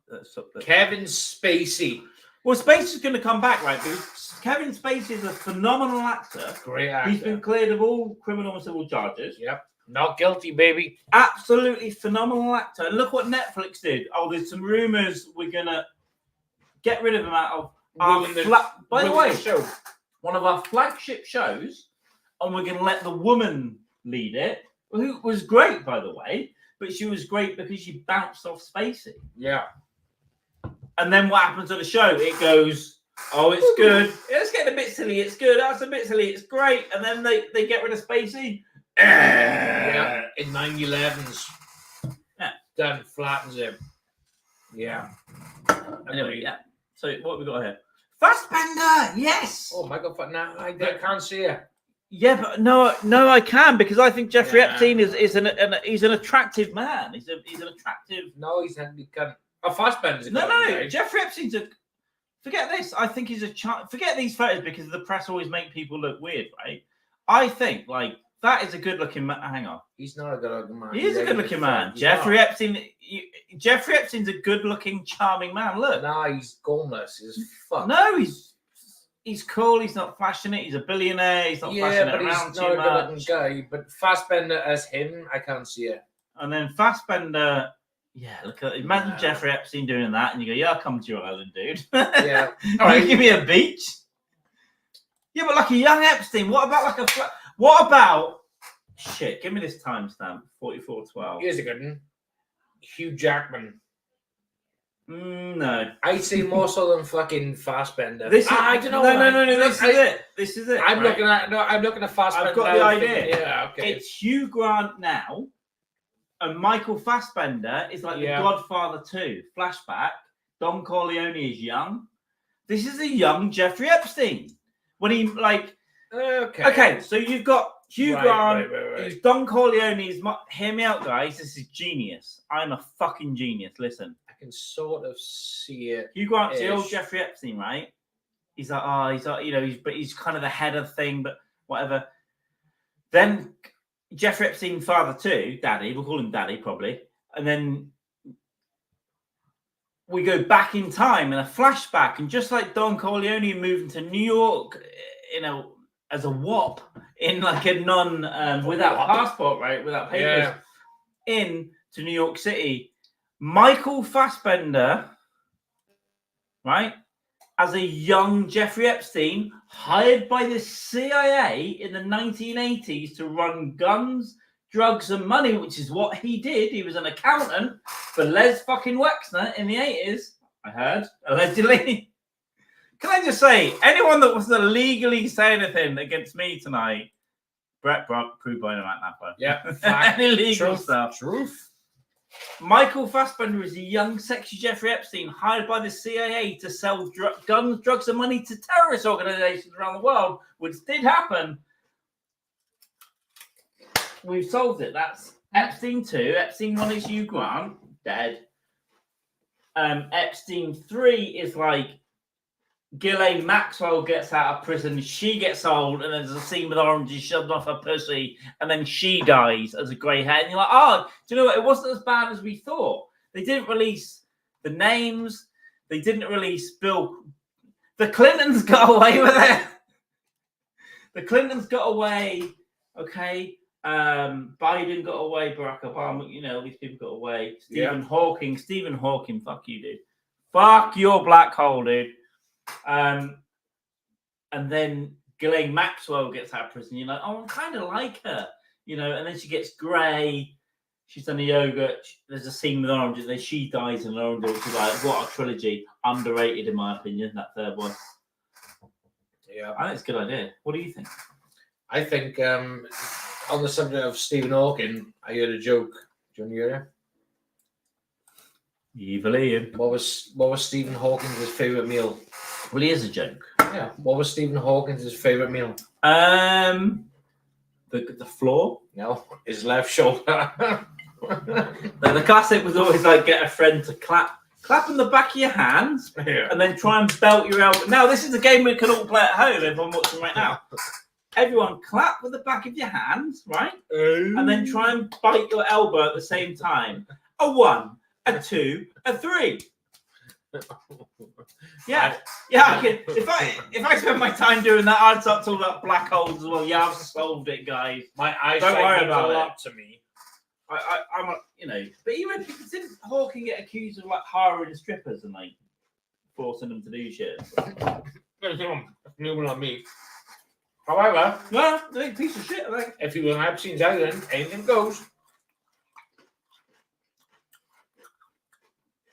Kevin Spacey. Well, Spacey's going to come back, right? Because Kevin Spacey is a phenomenal actor. Great actor. He's been cleared of all criminal and civil charges. Yep. Not guilty, baby. Absolutely phenomenal actor. And look what Netflix did. Oh, there's some rumors we're going to get rid of him out of our by the way, one of our flagship shows, and we're going to let the woman lead it, who was great, by the way. But she was great because she bounced off Spacey. Yeah. And then what happens to the show? It goes, oh, it's good. It's getting a bit silly. It's good. That's a bit silly. It's great. And then they get rid of Spacey. Yeah. In 9/11s. Yeah. Done flattens him. Yeah. Anyway, yeah. So what have we got here? Fassbender. Yes. Oh my God. No, I can't see it. Yeah, but no, I can because I think Jeffrey Epstein is he's an attractive man. He's an attractive. No, he's become a Fassbender's. No. Jeffrey Epstein's a. Forget this. I think he's a. Forget these photos because the press always make people look weird, right? I think like that is a good-looking man. Hang on. He's not a good-looking man. He is a good-looking man. Jeffrey Epstein. Jeffrey Epstein's a good-looking, charming man. Look. Nah, he's gormless as fuck. No, He's cool. He's not flashing it. He's a billionaire. He's not flashing it around too much. He's not a good-looking guy. But Fassbender as him, I can't see it. And then Fassbender, look at imagine Jeffrey Epstein doing that, and you go, "Yeah, I'll come to your island, dude." Yeah, all right, give me a beach. Yeah, but like a young Epstein. What about like a? What about? Shit, give me this timestamp. 44:12. Here's a good one. Hugh Jackman. No, I'd say more so than fucking Fassbender. I don't know. No. This is it. I'm looking at Fassbender. I've got the idea. Yeah, okay. It's Hugh Grant now, and Michael Fassbender is like the Godfather 2 flashback. Don Corleone is young. This is a young Jeffrey Epstein. When he okay, so you've got Hugh Grant, who's Don Corleone's. Hear me out, guys. This is genius. I'm a fucking genius. Listen, I can sort of see it. Hugh Grant's the old Jeffrey Epstein, right? He's like, he's kind of the head of the thing, but whatever. Then Jeffrey Epstein, father too, Daddy. We'll call him Daddy probably, and then we go back in time in a flashback, and just like Don Corleone moving to New York, as a WAP in like a without passport, right, without papers, in to New York City. Michael Fassbender, right, as a young Jeffrey Epstein, hired by the CIA in the 1980s to run guns, drugs, and money, which is what he did. He was an accountant for Les fucking Wexner in the 80s, I heard, allegedly. Can I just say, anyone that wants to legally say anything against me tonight, Brett Brock, prove by him at that point. Yeah. Any legal stuff. Truth. Michael Fassbender is a young, sexy Jeffrey Epstein hired by the CIA to sell guns, drugs, and money to terrorist organizations around the world, which did happen. We've solved it. That's Epstein 2. Epstein 1 is Hugh Grant, dead. Epstein 3 is like Ghislaine Maxwell gets out of prison, she gets old, and there's a scene with oranges shoved off her pussy, and then she dies as a grey hair. And you're like, oh, do you know what? It wasn't as bad as we thought. They didn't release the names. They didn't release Bill. The Clintons got away with it. The Clintons got away. Okay. Biden got away. Barack Obama. These people got away. Stephen Hawking. Fuck you, dude. Fuck your black hole, dude. And then Ghislaine Maxwell gets out of prison. You're like, oh, I kind of like her, and then she gets grey. She's done the yoga. There's a scene with oranges. Then she dies in orange. Which is like, what a trilogy. Underrated, in my opinion, that third one. Yeah. I think it's a good idea. What do you think? I think on the subject of Stephen Hawking, I heard a joke. Do you want to hear it? Evil Ian. What was Stephen Hawking's favourite meal? Well, he is a joke. Yeah. What was Stephen Hawking's favourite meal? The floor? No, his left shoulder. The classic was always like, get a friend to clap on the back of your hands, and then try and belt your elbow. Now, this is a game we can all play at home. Everyone watching right now. Everyone clap with the back of your hands, right? And then try and bite your elbow at the same time. A 1, a 2, a 3. Yeah. I can, if I spend my time doing that, I'd start talking about black holes as well. Yeah, I've solved it, guys. My eyesight Don't worry about a lot to me. I'm a, but even didn't Hawking get accused of like hiring strippers and like forcing them to do shit? New on me. However, no, they're a piece of shit. Like, if you were an Epstein's island, anything goes.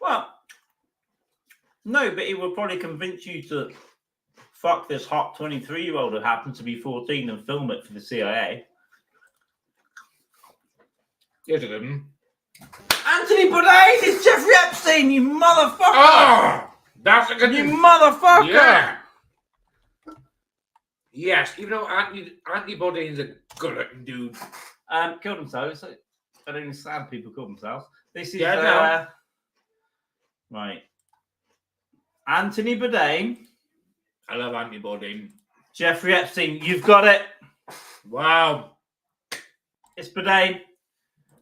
Well, no, but it would probably convince you to fuck this hot 23-year-old who happens to be 14 and film it for the CIA. Here's a good one. Anthony Bourdain is Jeffrey Epstein, you motherfucker! Oh, that's a good You motherfucker! Yeah. Yes, even though Anthony Bourdain's a good-looking dude. Killed themselves. I don't understand people kill themselves. This is right. Anthony Bourdain. I love Anthony Bourdain. Jeffrey Epstein. You've got it. Wow. It's Bourdain.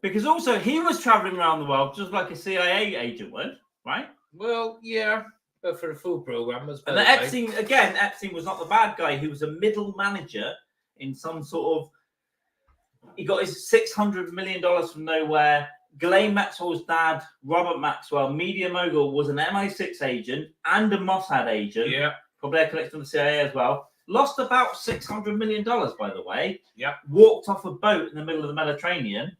Because also he was traveling around the world just like a CIA agent would, right? Well, yeah. But for the full program, and the Epstein was not the bad guy. He was a middle manager in some sort of. He got his $600 million from nowhere. Ghislaine Maxwell's dad, Robert Maxwell, media mogul, was an MI6 agent and a Mossad agent. Yeah, probably a connection to the CIA as well. Lost about $600 million, by the way. Yeah, walked off a boat in the middle of the Mediterranean.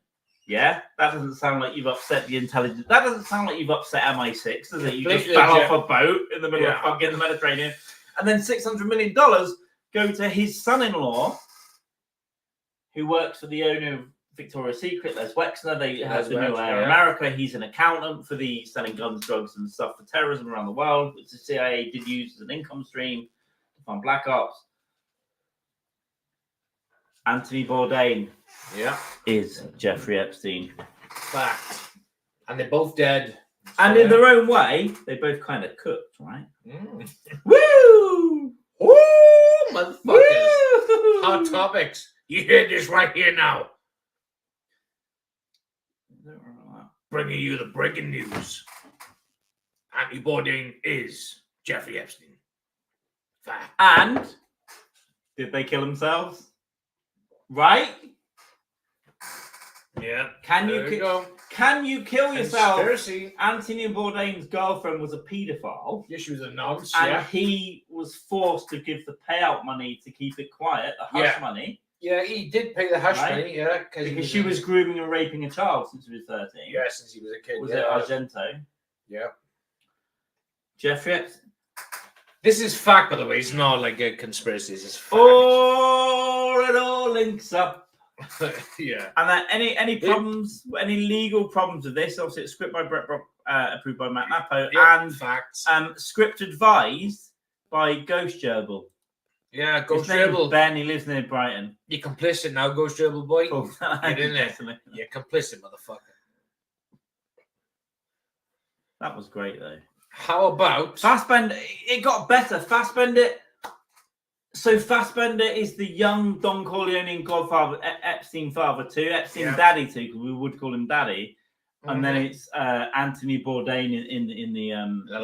Yeah, that doesn't sound like you've upset the intelligence. That doesn't sound like you've upset MI6, does it? You just fell off a boat in the middle of fucking the Mediterranean. And then $600 million go to his son-in-law, who works for the owner of Victoria's Secret. Les Wexner. They have the new Air yeah. America. He's an accountant for the selling guns, drugs, and stuff for terrorism around the world, which the CIA did use as an income stream to fund black ops. Anthony Bourdain is Jeffrey Epstein. Fact. And they're both dead. And in their own way, they both kind of cooked, right? Woo! Woo! Motherfuckers. Woo! Hot topics. You hear this right here now. Bringing you the breaking news. Anthony Bourdain is Jeffrey Epstein. Fact. And did they kill themselves? Right? Yeah. Can you kill yourself? Conspiracy. Anthony Bourdain's girlfriend was a paedophile. Yeah, she was a nonce. And he was forced to give the payout money to keep it quiet, the hush money. Yeah, he did pay the hush money, because she was grooming and raping a child since he was 13. Yeah, since he was a kid. Was it Argento? Yeah. Jeffrey Epstein. This is fact, by the way. It's not like a conspiracy. It's fact. Oh, it all links up. Yeah. And any problems, any legal problems with this? Obviously, it's script by Brett Brock, approved by Matt Napo, and facts. Script advised by Ghost Gerbil. Yeah, Ghost His name is Gerbil. Ben, he lives near Brighton. You're complicit now, Ghost Gerbil boy. Cool. Get in there. You're complicit, motherfucker. That was great, though. How about Fassbender? It got better. Fassbender. So Fassbender is the young Don Corleone Godfather, Epstein father too, Epstein daddy too, because we would call him daddy. And then it's Anthony Bourdain in the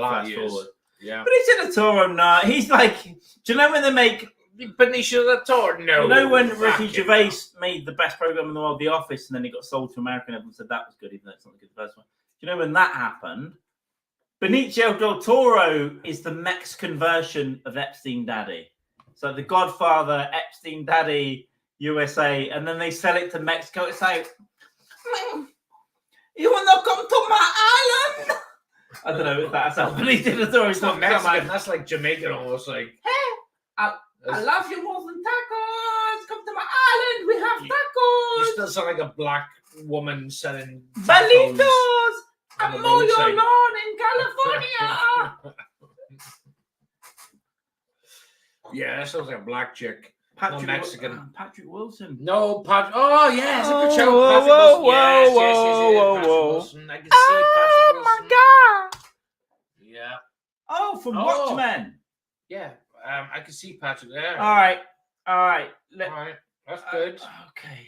fast forward. Yeah, but he's in a Toro now. He's like, do you know when they make Benicio del Toro? No, you know when Ricky Gervais made the best program in the world, The Office, and then it got sold to America, and everyone said that was good, even though it's not the first one. Do you know when that happened? Benicio del Toro is the Mexican version of Epstein Daddy. So the Godfather, Epstein Daddy, USA, and then they sell it to Mexico. It's like, you want to come to my island? I don't know if that's how Benicio del Toro is. Not Mexican. That's like Jamaican almost. Like, hey, I love you more than tacos. Come to my island. We have tacos. You still sound like a black woman selling Balitos. I mow your lawn in California. Yeah, that sounds like a black chick. Not Mexican. Patrick Wilson. No, Oh, yeah, it's a good show. Whoa. Wilson. I can see Patrick Wilson. My God. Yeah. Oh, from Watchmen. Yeah, I can see Patrick there. All right. All right, that's good. Okay.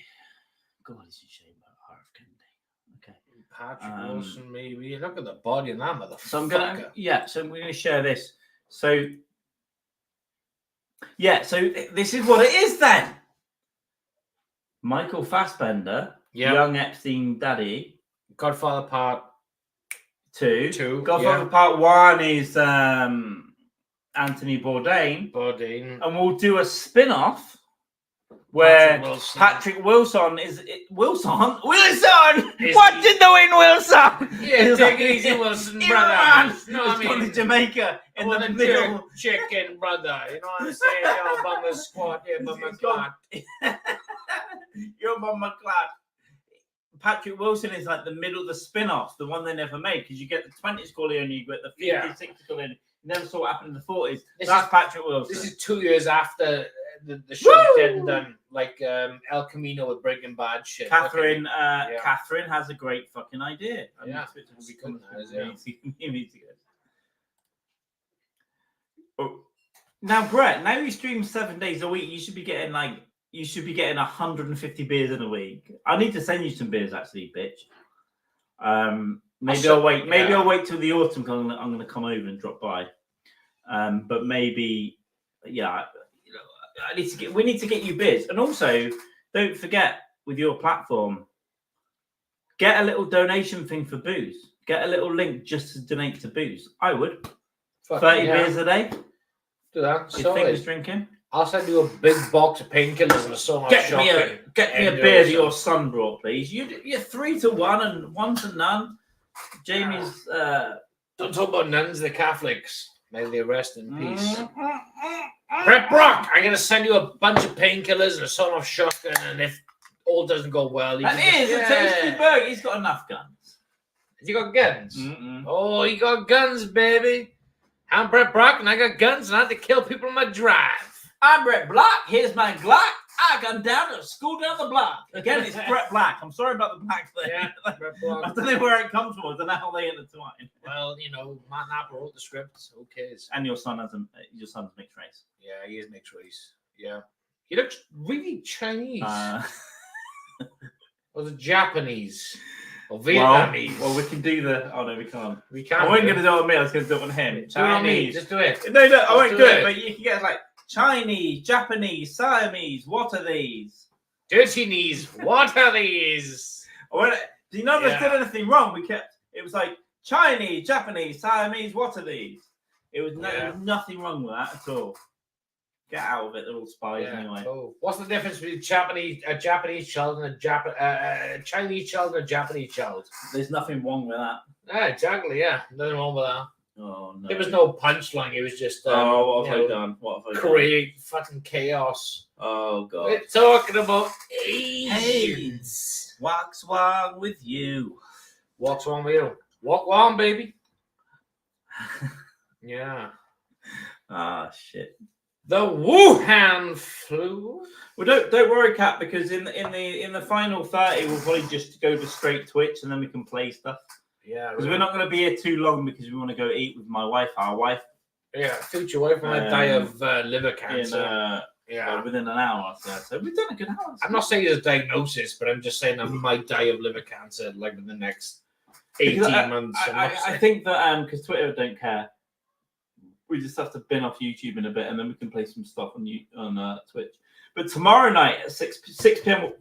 God, it's a shame about Heart of Kennedy. Okay. Patrick Wilson, maybe. Look at the body in that motherfucker. So I'm gonna share this. So this is what it is then. Michael Fassbender, young Epstein daddy. Godfather Part 2. Godfather Part 1 is Anthony Bourdain. And we'll do a spin-off where Patrick Wilson is Wilson. What you doing, Wilson? Yeah, take it easy, Wilson, brother. He's going to Jamaica in the middle. Chicken, brother. You know what I'm saying? Yo, bummer squad. Yeah, bummer clot. You're bummer clot. Patrick Wilson is like the middle, the spin-off, the one they never made, because you get the 20s Corleone, you get the 50s, 60s Corleone. You never saw what happened in the 40s. That's Patrick Wilson. This is 2 years after the show getting done, like El Camino with Breaking Bad shit. Catherine has a great fucking idea. Now, Brett, now you stream 7 days a week, you should be getting 150 beers in a week. I need to send you some beers, actually, bitch. Maybe I'll wait. Maybe I'll wait till the autumn. Because I'm going to come over and drop by. But maybe, we need to get you beers, and also don't forget with your platform, get a little donation thing for booze. Get a little link just to donate to booze. I would 30 beers a day. Do that. You think was drinking? I'll send you a big box of painkillers and a sauna. Get me a beer that your son brought, please. You're 3 to 1 and 1 to none. Jamie's. Don't talk about nuns. They're Catholics. May they rest in peace. Brett Brock, I'm going to send you a bunch of painkillers and a sawn-off shotgun, and if all doesn't go well. That is a tasty burger. He's got enough guns. Has he got guns? Mm-mm. Oh, he got guns, baby. I'm Brett Brock, and I got guns, and I have to kill people in my drive. I'm Brett Black. Here's my Glock. I got down to school down the block. Again, it's Brett Black. I'm sorry about the black thing. Yeah, Brett Brock. I don't know where it comes from. I don't know how they intertwine. Well, Matt Napa wrote the script. Who cares? And your son's mixed race. Yeah, he is mixed race. Yeah. He looks really Chinese. Or the Japanese. Or Vietnamese. Well, we can do the... Oh, no, we can't. We can't. I wasn't going to do it on me. I was going to do it on him. Chinese. Just do it. No, I won't do it. But you can get like Chinese, Japanese, Siamese. What are these? Dirty knees. What are these? You never did anything wrong. It was like Chinese, Japanese, Siamese. What are these? It was nothing wrong with that at all. Get out of it, they're all spies anyway. Oh. What's the difference between a Japanese child and a Chinese child and a Japanese child? There's nothing wrong with that. Yeah, exactly. Yeah, nothing wrong with that. Oh no. There was no punchline. It was just what have I done? What have I done? Create fucking chaos. Oh god. We're talking about AIDS. What's wrong with you? What's wrong with you? Walk on, baby. Yeah. Ah shit. The Wuhan flu. Well, don't worry, Kat, because in the final 30, we'll probably just go to straight Twitch and then we can play stuff. Yeah, because we're not going to be here too long because we want to go eat with my wife, our wife. Yeah, future wife might die of liver cancer. Within an hour or so we've done a good hour. I'm not saying it's a diagnosis, but I'm just saying I might die of liver cancer like in the next 18 months. I think that because Twitter don't care. We just have to bin off YouTube in a bit, and then we can play some stuff on Twitch. But tomorrow night at 6 p.m.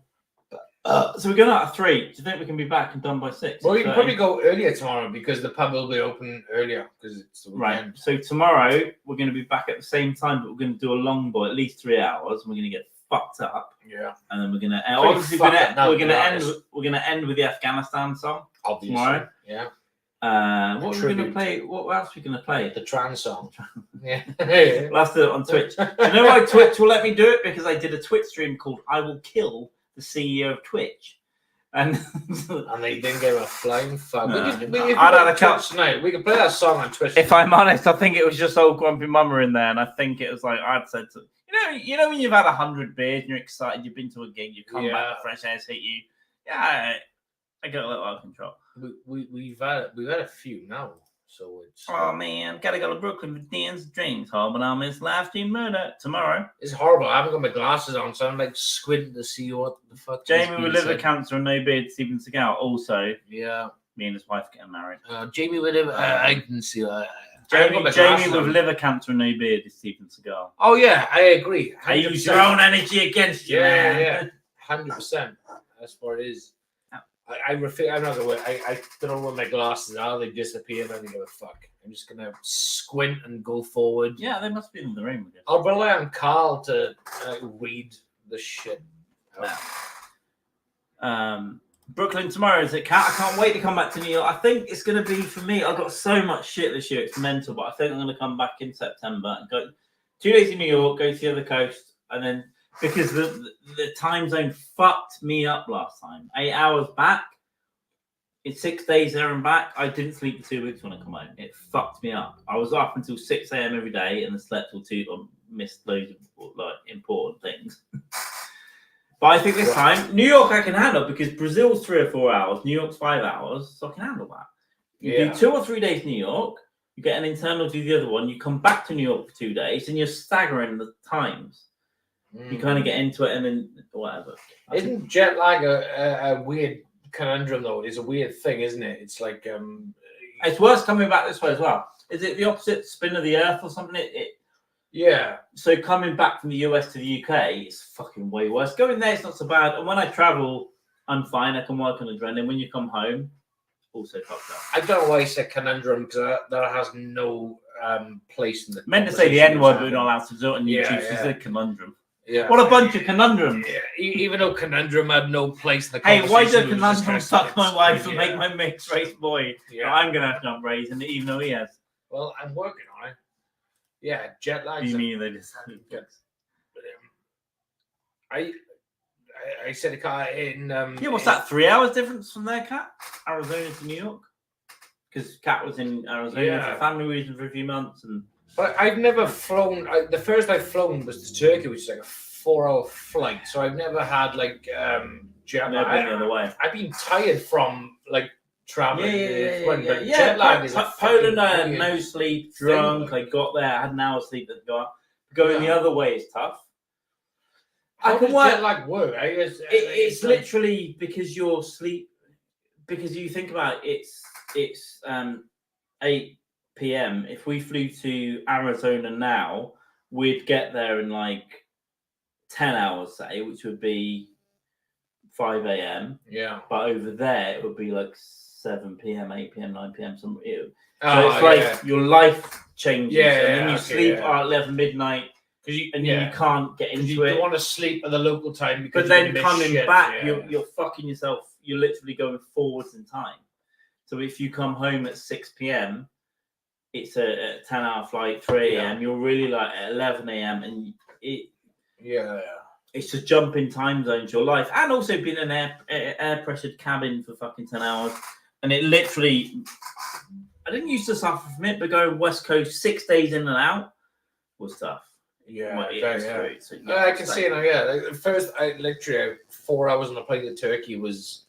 So we're going out at 3. Do you think we can be back and done by 6? Well, we can probably go earlier tomorrow because the pub will be open earlier because it's the weekend. Right. So tomorrow we're going to be back at the same time, but we're going to do a long boy, at least 3 hours. And we're going to get fucked up. Yeah. And then we're going to obviously we're going to end with the Afghanistan song. Obviously. Tomorrow. Yeah. What are we going to play? What else are we going to play? The trans song. Yeah. We'll have to do it on Twitch. Do you know why Twitch will let me do it? Because I did a Twitch stream called "I Will Kill the CEO of Twitch," and they didn't give a flying fuck. No. I'd had a cut tonight. We can play that song on Twitch. If I'm honest, I think it was just old grumpy mama in there, and I think it was like I'd said to you know when you've had 100 beers and you're excited, you've been to a gig, you come back, the fresh air's hit you. Yeah, I got a little out of control. We've had a few now, so it's. Oh man, gotta go to Brooklyn for Dan's dreams. But I'll miss live stream murder tomorrow. It's horrible. I haven't got my glasses on, so I'm like squinting to see what the fuck. Jamie with liver cancer and no beard, Steven Seagal. Also, yeah, me and his wife getting married. Jamie with liver. I didn't see that. Jamie with liver cancer and no beard is Steven Seagal. Oh yeah, I agree. 100%. I use your own energy against you, man. Yeah, 100%. That's what it is. I'm not gonna. I don't know where my glasses are. They disappeared. I don't give a fuck. I'm just gonna squint and go forward. Yeah, they must be in the room with you. I'll rely on Carl to read the shit. Brooklyn tomorrow, is it, Kat? I can't wait to come back to New York. I think it's going to be, for me, I've got so much shit this year. It's mental, but I think I'm going to come back in September and go 2 days in New York, go to the other coast, and then, because the time zone fucked me up last time. 8 hours back, it's 6 days there and back. I didn't sleep for 2 weeks when I come home. It fucked me up. I was up until 6 a.m. every day and then slept till 2, missed loads of important things. But I think this time, New York I can handle because Brazil's 3 or 4 hours, New York's 5 hours, so I can handle that. You do 2 or 3 days New York, you get an internal to the other one, you come back to New York for 2 days, and you're staggering the times. You kind of get into it and then whatever. Isn't jet lag a weird conundrum though? It's a weird thing, isn't it? It's like it's worse coming back this way as well. Is it the opposite spin of the Earth or something? Yeah. So coming back from the US to the UK, it's fucking way worse. Going there, it's not so bad. And when I travel, I'm fine. I can work on adrenaline. When you come home, also fucked up. I don't know why I said conundrum because that has no place in the. Meant to say the N word, but we're not allowed to do it on YouTube. So it's a conundrum. Yeah. What a bunch of conundrums. Yeah. Even though conundrum had no place in the conversation. Hey, why do conundrum suck my wife and make my mixed race boy? Yeah. I'm going to have to upraise him, even though he has. Well, I'm working on it. Yeah, jet lag. You mean they just... I set a car in. Yeah, what's that? 3 hours difference from their Cat? Arizona to New York? Because Cat was in Arizona for family reasons for a few months. But I've never flown. The first I've flown was to Turkey, which is like a 4-hour flight. So I've never had like jet lag. Never been the other way. I've been tired from like traveling. Yeah. Jet lag is Poland, no sleep, drunk. I got there, I had an hour's sleep at the go. Going the other way is tough. How does jet lag work? It's literally because you're sleep. Because you think about it, it's 8 p.m. If we flew to Arizona now, we'd get there in like 10 hours, say, which would be 5 a.m. Yeah. But over there, it would be like 7 p.m., 8 p.m., 9 p.m. So it's like your life changes. And then you sleep at 11 midnight. And you can't get into it. You don't want to sleep at the local time. Because but then coming back, you're fucking yourself. You're literally going forwards in time. So if you come home at 6 p.m., it's a 10-hour flight, 3 a.m. You're really like at 11 a.m. and it's a jump in time zones, your life. And also being in an air-pressured cabin for fucking 10 hours. And it literally, I didn't used to suffer from it, but going West Coast 6 days in and out was tough. I can see it now. Like, first, I literally 4 hours on a plane to Turkey was.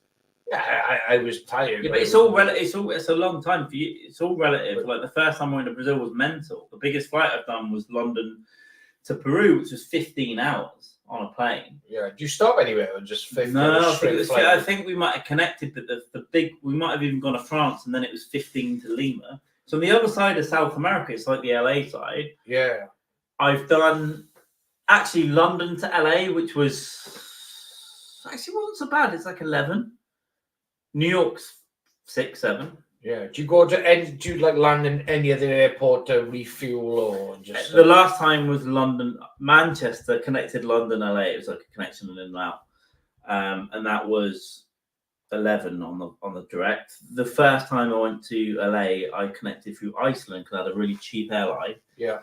I was tired. Yeah, but it's all relative. It's a long time for you. It's all relative. Like the first time I went to Brazil was mental. The biggest flight I've done was London to Peru, which was 15 hours on a plane. Yeah. Do you stop anywhere or just? No, I think we might have connected, but we might have even gone to France, and then it was 15 to Lima. So on the other side of South America, it's like the LA side. Yeah. I've done actually London to LA, which was actually wasn't so bad. It's like 11. New York's 6, 7. Yeah. Do you go to do you like land in any other airport to refuel or just? The last time was London, Manchester connected London, LA. It was like a connection in and out, and that was 11 on the direct. The first time I went to LA, I connected through Iceland because I had a really cheap airline. Yeah.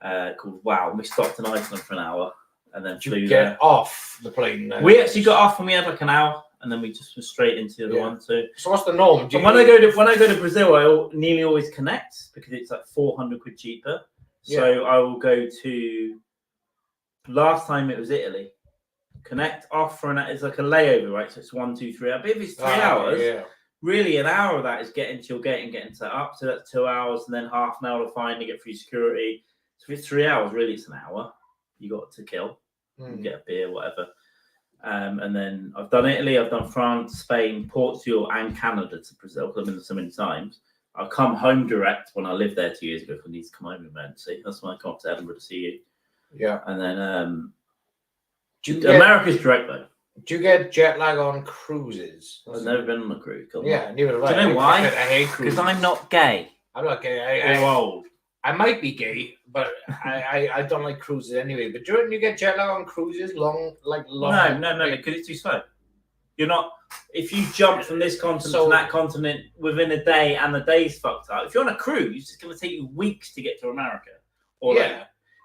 Called Wow. We stopped in Iceland for an hour and then flew get there. Off the plane. We actually got off and we had like an hour, and then we just went straight into the other one too. So what's the norm? When I go to Brazil, I nearly always connect because it's like 400 quid cheaper. So I will go to. Last time it was Italy. Connect off for it's like a layover, right? So it's 1, 2, 3 hours. But if it's 3 hours, really an hour of that is getting to your gate and getting set up. So that's 2 hours, and then half an hour to find to get through security. So if it's 3 hours, really it's an hour. You got to kill, get a beer, whatever. And then I've done Italy, I've done France, Spain, Portugal, and Canada to Brazil. I've been there so many times. I'll come home direct when I lived there 2 years ago. If I need to come home emergency, that's when I come up to Edinburgh to see you. Yeah, and then America's direct though. Do you get jet lag on cruises? I've never been on a cruise. Yeah, neither have I. Do you know why? I hate cruises because I'm not gay. I'm not gay. I'm old. I might be gay, but I don't like cruises anyway. But do you get jet lag on cruises? Long. No, because it's too slow. You're not. If you jump from this continent to that continent within a day, and the day's fucked up. If you're on a cruise, it's going to take you weeks to get to America.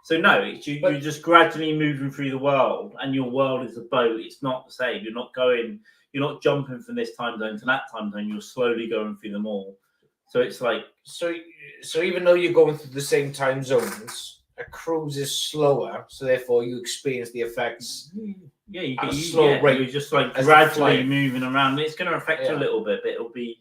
So no, you're just gradually moving through the world, and your world is a boat. It's not the same. You're not jumping from this time zone to that time zone. You're slowly going through them all. So it's like so even though you're going through the same time zones, a cruise is slower, so therefore you experience the effects. Yeah, you get slow rate. You're just like gradually moving around. It's going to affect you a little bit, but it'll be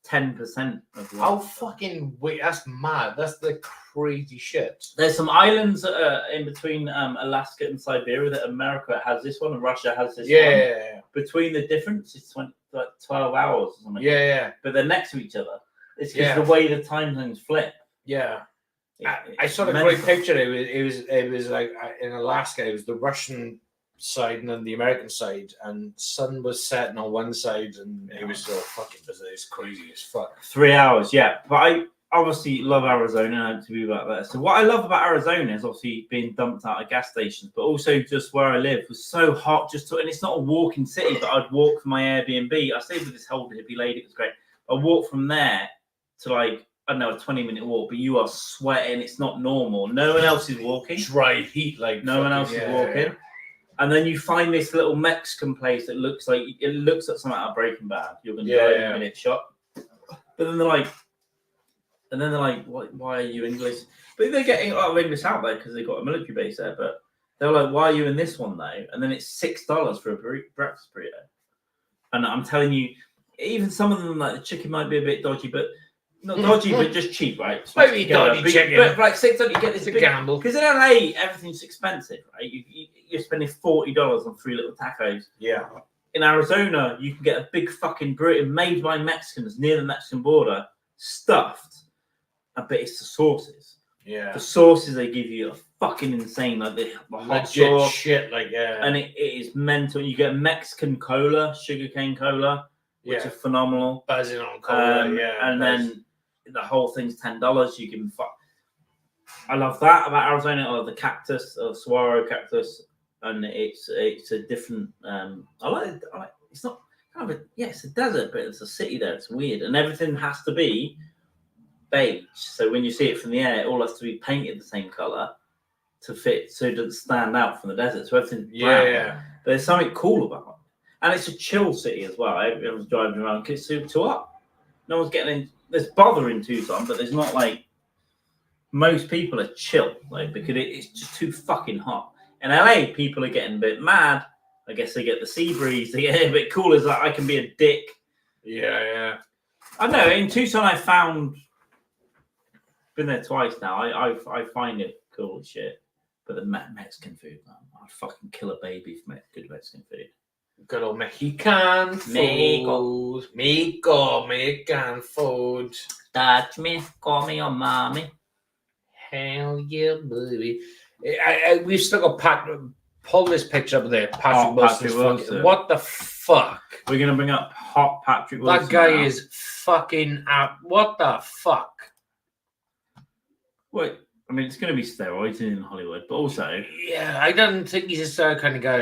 10% of life. How fucking wait? That's mad. That's the crazy shit. There's some islands in between Alaska and Siberia that America has this one and Russia has this one. Yeah. Between the difference, it's 12 hours or something. Yeah. But they're next to each other. It's because the way the time zones flip. Yeah. I saw a great picture. It was like in Alaska. It was the Russian side and then the American side, and sun was setting on one side, and it was so fucking bizarre. It's crazy as fuck. 3 hours, yeah. But I obviously love Arizona. I hope to be about that. So what I love about Arizona is obviously being dumped out of gas stations, but also just where I live was so hot. And it's not a walking city, but I'd walk from my Airbnb. I stayed with this whole hippie lady. It was great. I walked from there to like, I don't know, a 20-minute walk, but you are sweating. It's not normal. No one else is walking. Dry heat, like no one else is walking. And then you find this little Mexican place that looks like something out of Breaking Bad. You're going to go in a minute shop. But then they're like, why are you English? But they're getting a lot of English out there because they've got a military base there. But they're like, why are you in this one though? And then it's $6 for a breakfast burrito. And I'm telling you, even some of them, like the chicken might be a bit dodgy, but not dodgy, but just cheap, right? Maybe dodgy chicken. But like $6, you get this big gamble. Because in LA, everything's expensive, right? You're spending $40 on 3 little tacos. Yeah. In Arizona, you can get a big fucking burrito made by Mexicans near the Mexican border, stuffed. I bet it's the sauces. Yeah. The sauces they give you are fucking insane. Like the hot sauce. Shit, like, yeah. And it is mental. You get Mexican cola, sugarcane cola, which are phenomenal. Buzzing on cola, And then the whole thing's $10. You can I love that about Arizona. I love the cactus, saguaro cactus, and it's a different. I like it. It's not kind of it's a desert, but it's a city there. It's weird, and everything has to be beige. So when you see it from the air, it all has to be painted the same color to fit, so it doesn't stand out from the desert. So everything's brown. Yeah. But there's something cool about it, and it's a chill city as well. Everyone's driving around because it's too up. No one's getting in. There's bother in Tucson, but there's not like most people are chill, like because it's just too fucking hot. In LA, people are getting a bit mad. I guess they get the sea breeze. They get a bit cool. It's like I can be a dick. Yeah. I know. In Tucson, I found. Been there twice now. I find it cool as shit. But the Mexican food, man, I'd fucking kill a baby for good Mexican food. Good old Mexican food. Mexican food. Touch me, call me your mommy. Hell yeah, baby. We've still got pull this picture up there. Patrick Wilson. What the fuck? We're going to bring up hot Patrick Wilson. That guy is fucking out. What the fuck? Well, I mean, it's going to be steroids in Hollywood, but also... Yeah, I don't think he's a steroid kind of guy.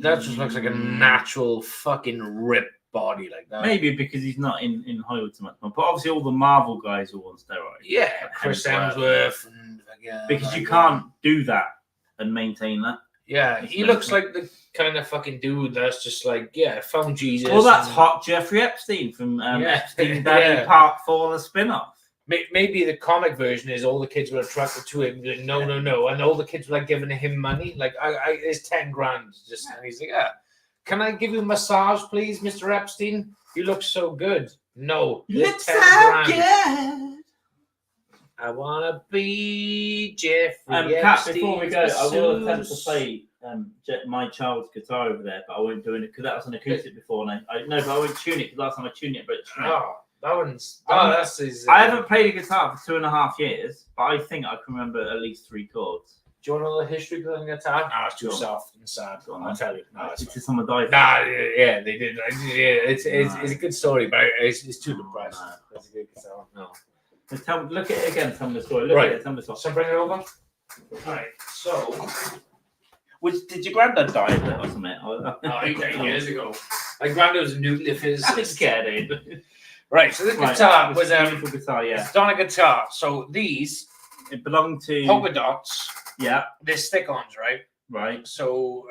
That just looks like a natural fucking ripped body like that. Maybe because he's not in Hollywood so much. But obviously all the Marvel guys are on steroids. Yeah, Chris Hemsworth. And, because you can't do that and maintain that. Yeah, he looks like the kind of fucking dude that's just like, found Jesus. Well, that's hot Jeffrey Epstein from Epstein Daddy Part 4, the spin-off. Maybe the comic version is all the kids were attracted to him. Like, no, and all the kids were like giving him money. Like, it's 10 grand. Just and he's like, can I give you a massage, please, Mr. Epstein? You look so good. No, you look so good. I wanna be Jeffrey Kat, before we go, I will attempt to play my child's guitar over there, but I won't do it because that was an acoustic before. And but I won't tune it because last time I tuned it, but it's that one's. That's his. I haven't played a guitar for 2.5 years, but I think I can remember at least 3 chords. Do you want to know the history of the guitar? No, it's too soft and sad. I'll tell you. No, it's someone died. Yeah, they did. It's a good story, but it's too depressing. That's a good guitar. No. Look at it again. Tell me the story. Look at it. Tell me the story. So bring it over. Right. So, did your granddad die of it or something? 8 years ago. My granddad was a nuclear physicist. I'm scared, dude. Right. So this guitar was a beautiful guitar. Yeah. It's on a guitar. So these belong to polka dots. Yeah. They're stick-ons, right? Right. So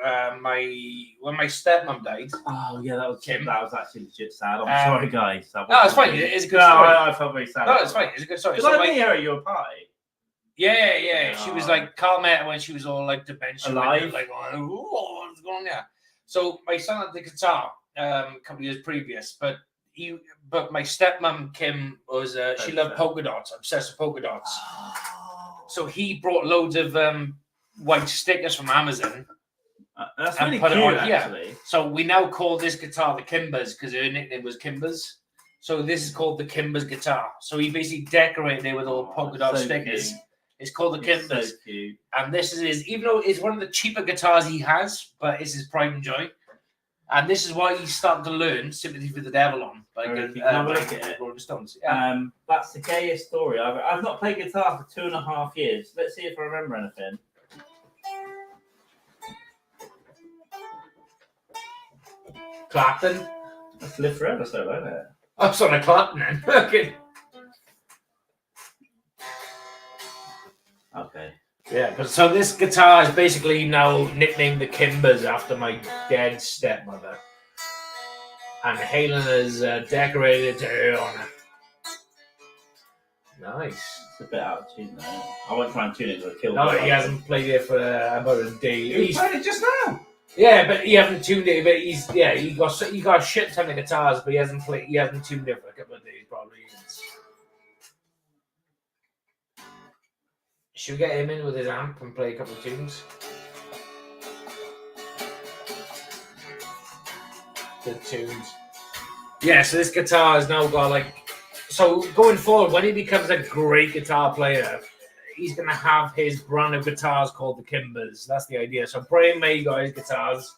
when my stepmom died. Oh yeah, that was Kim. That was actually legit sad. I'm sorry, guys. No, it's fine. It's a good story. I felt very sad. No, it's fine. It's a good story. Did I meet her at your party? Yeah. She was like Carl met her when she was all like dementia, alive. Like, what's going on there? So my son had the guitar a couple of years previous, but my stepmom Kim was she loved polka dots, obsessed with polka dots. Oh. So he brought loads of white stickers from Amazon. That's really cute, actually. Yeah. So we now call this guitar the Kimbers because her nickname was Kimbers. So this is called the Kimbers guitar. So he basically decorated it with all polka dot stickers. Cute. It's called the Kimbers. So cute. And this is even though it's one of the cheaper guitars he has, but it's his pride and joy. And this is why he's starting to learn Sympathy for the Devil on. Rolling Stones. Yeah. That's the gayest story. I've not played guitar for 2.5 years. Let's see if I remember anything. Clapton. That's Live Forever, so isn't it? Oh, it's on a Clapton then. Okay. Yeah, but so this guitar is basically now nicknamed the Kimbers after my dead stepmother. And Halen has decorated to her honour. Nice. It's a bit out of tune though. I won't try and tune it because I killed it. No, he hasn't played it for about a day. He's played it just now. Yeah, but he hasn't tuned it. But he got a shit ton of guitars, but he hasn't tuned it for a couple of days probably. Should we get him in with his amp and play a couple of tunes? Good tunes. Yeah, so this guitar has now got like... So going forward, when he becomes a great guitar player, he's going to have his brand of guitars called the Kimbers. That's the idea. So Brian May got his guitars.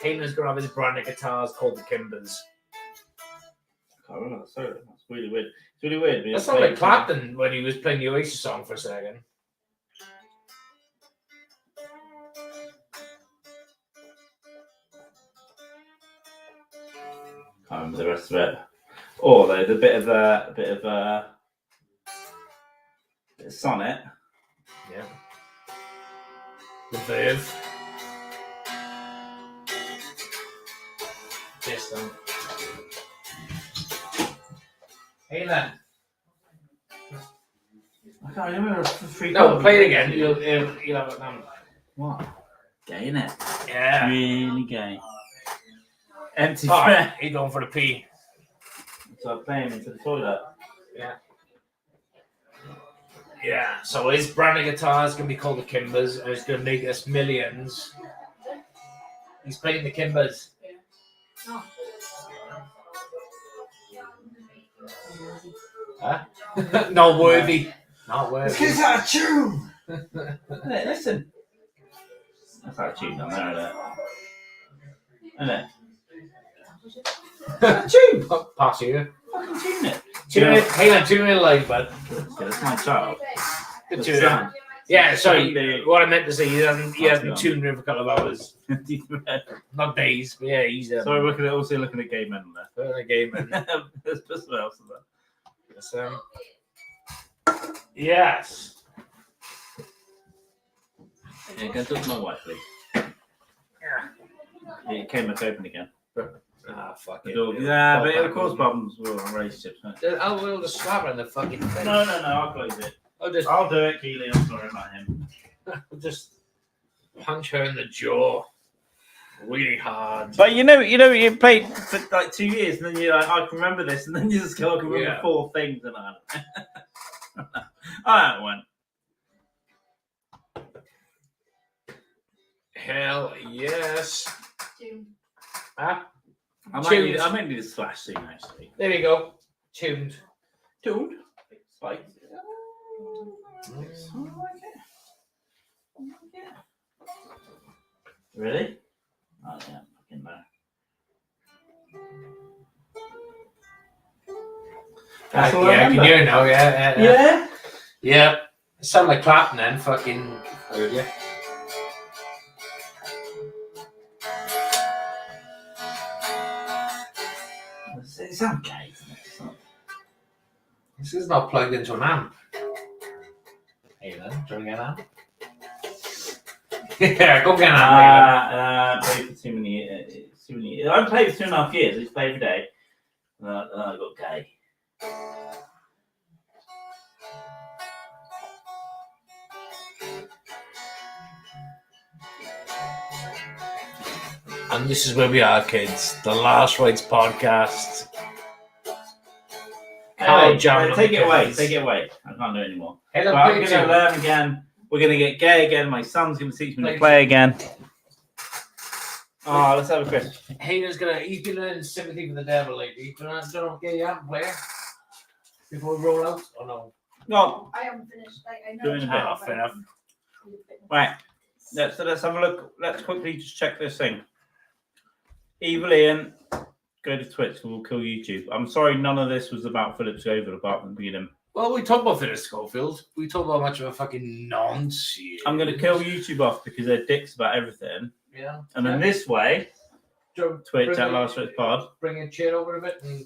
Halen's going to have his brand of guitars called the Kimbers. I don't know. Sorry, that's really weird. It's really weird. That's not like Clapton when he was playing the Oasis song for a second. Can't remember the rest of it. Oh, there's a bit of sonnet. Yeah. The Verve. This one. Halen. I can't remember the three. No, play it again. You'll have it now. What? Gay, innit? Yeah. Really gay. Empty Oh, threat. he's going for the pee. So I play him into the toilet. Yeah. Yeah. So his brand of guitar is going to be called the Kimbers, and it's going to make us millions. He's playing the Kimbers. Oh. Huh? Not worthy. Not worthy. It's out of tune. Hey, listen. That's out of tune down there, isn't it? Tune. Pass you. Fucking tune it. Tune it. Halen, tune it live, bud. That's my child. Good What's tune. that? Yeah, sorry. What I meant to say, he hasn't tuned in for a couple of hours. Not days, but yeah, he's Sorry, we're also looking at gay men there. in the game. And There's just what else in there. Yes. Yeah, go talk to my wife, please. Yeah. It came back open again. Ah, fuck it. Yeah, but it'll cause problems with relationships. I'll just slap her in the fucking face. No, I'll close it. I'll do it, Keely. I'm sorry about him. I'll just punch her in the jaw really hard. But you played for like 2 years, and then you're like, I can remember this, and then you just go, I can remember 4 things, and I went. Hell yes. Huh? I might need a slash soon, actually. There we go. Tuned. Tuned? Spiked. Really? Oh, yeah. Fucking no. Yeah, can you hear it now? Yeah. Yeah? Yeah. It sounded like Clapton then, fucking earlier. It's okay, isn't it? This is not plugged into an amp. Hey then, do you want to get an amp? Yeah, go get an amp. Played for too many. I haven't played for 2.5 years. I just play every day. I got gay. And this is where we are, kids. The Last Rights Podcast. Hey, take it away. Take it away. I can't do it anymore. Hey, So I'm going to learn again. We're going to get gay again. My son's going to teach me to play again. Oh, let's have a quiz. Hayden's he's been learning sympathy for the devil lately. Do you want to get your amp player before we roll out? Or no? No. I haven't finished. I know. Doing a bit. Fair enough. Right. Let's have a look. Let's quickly just check this thing. Evil Ian, go to Twitch and we'll kill YouTube. I'm sorry, none of this was about Phillip Schofield apart from being him. Well, we talked about Phillip Schofield. We talked about much of a fucking nonsense. I'm going to kill YouTube off because they're dicks about everything. Yeah. And then this way, Twitch at Last Rights Pod. Bring your chair over a bit and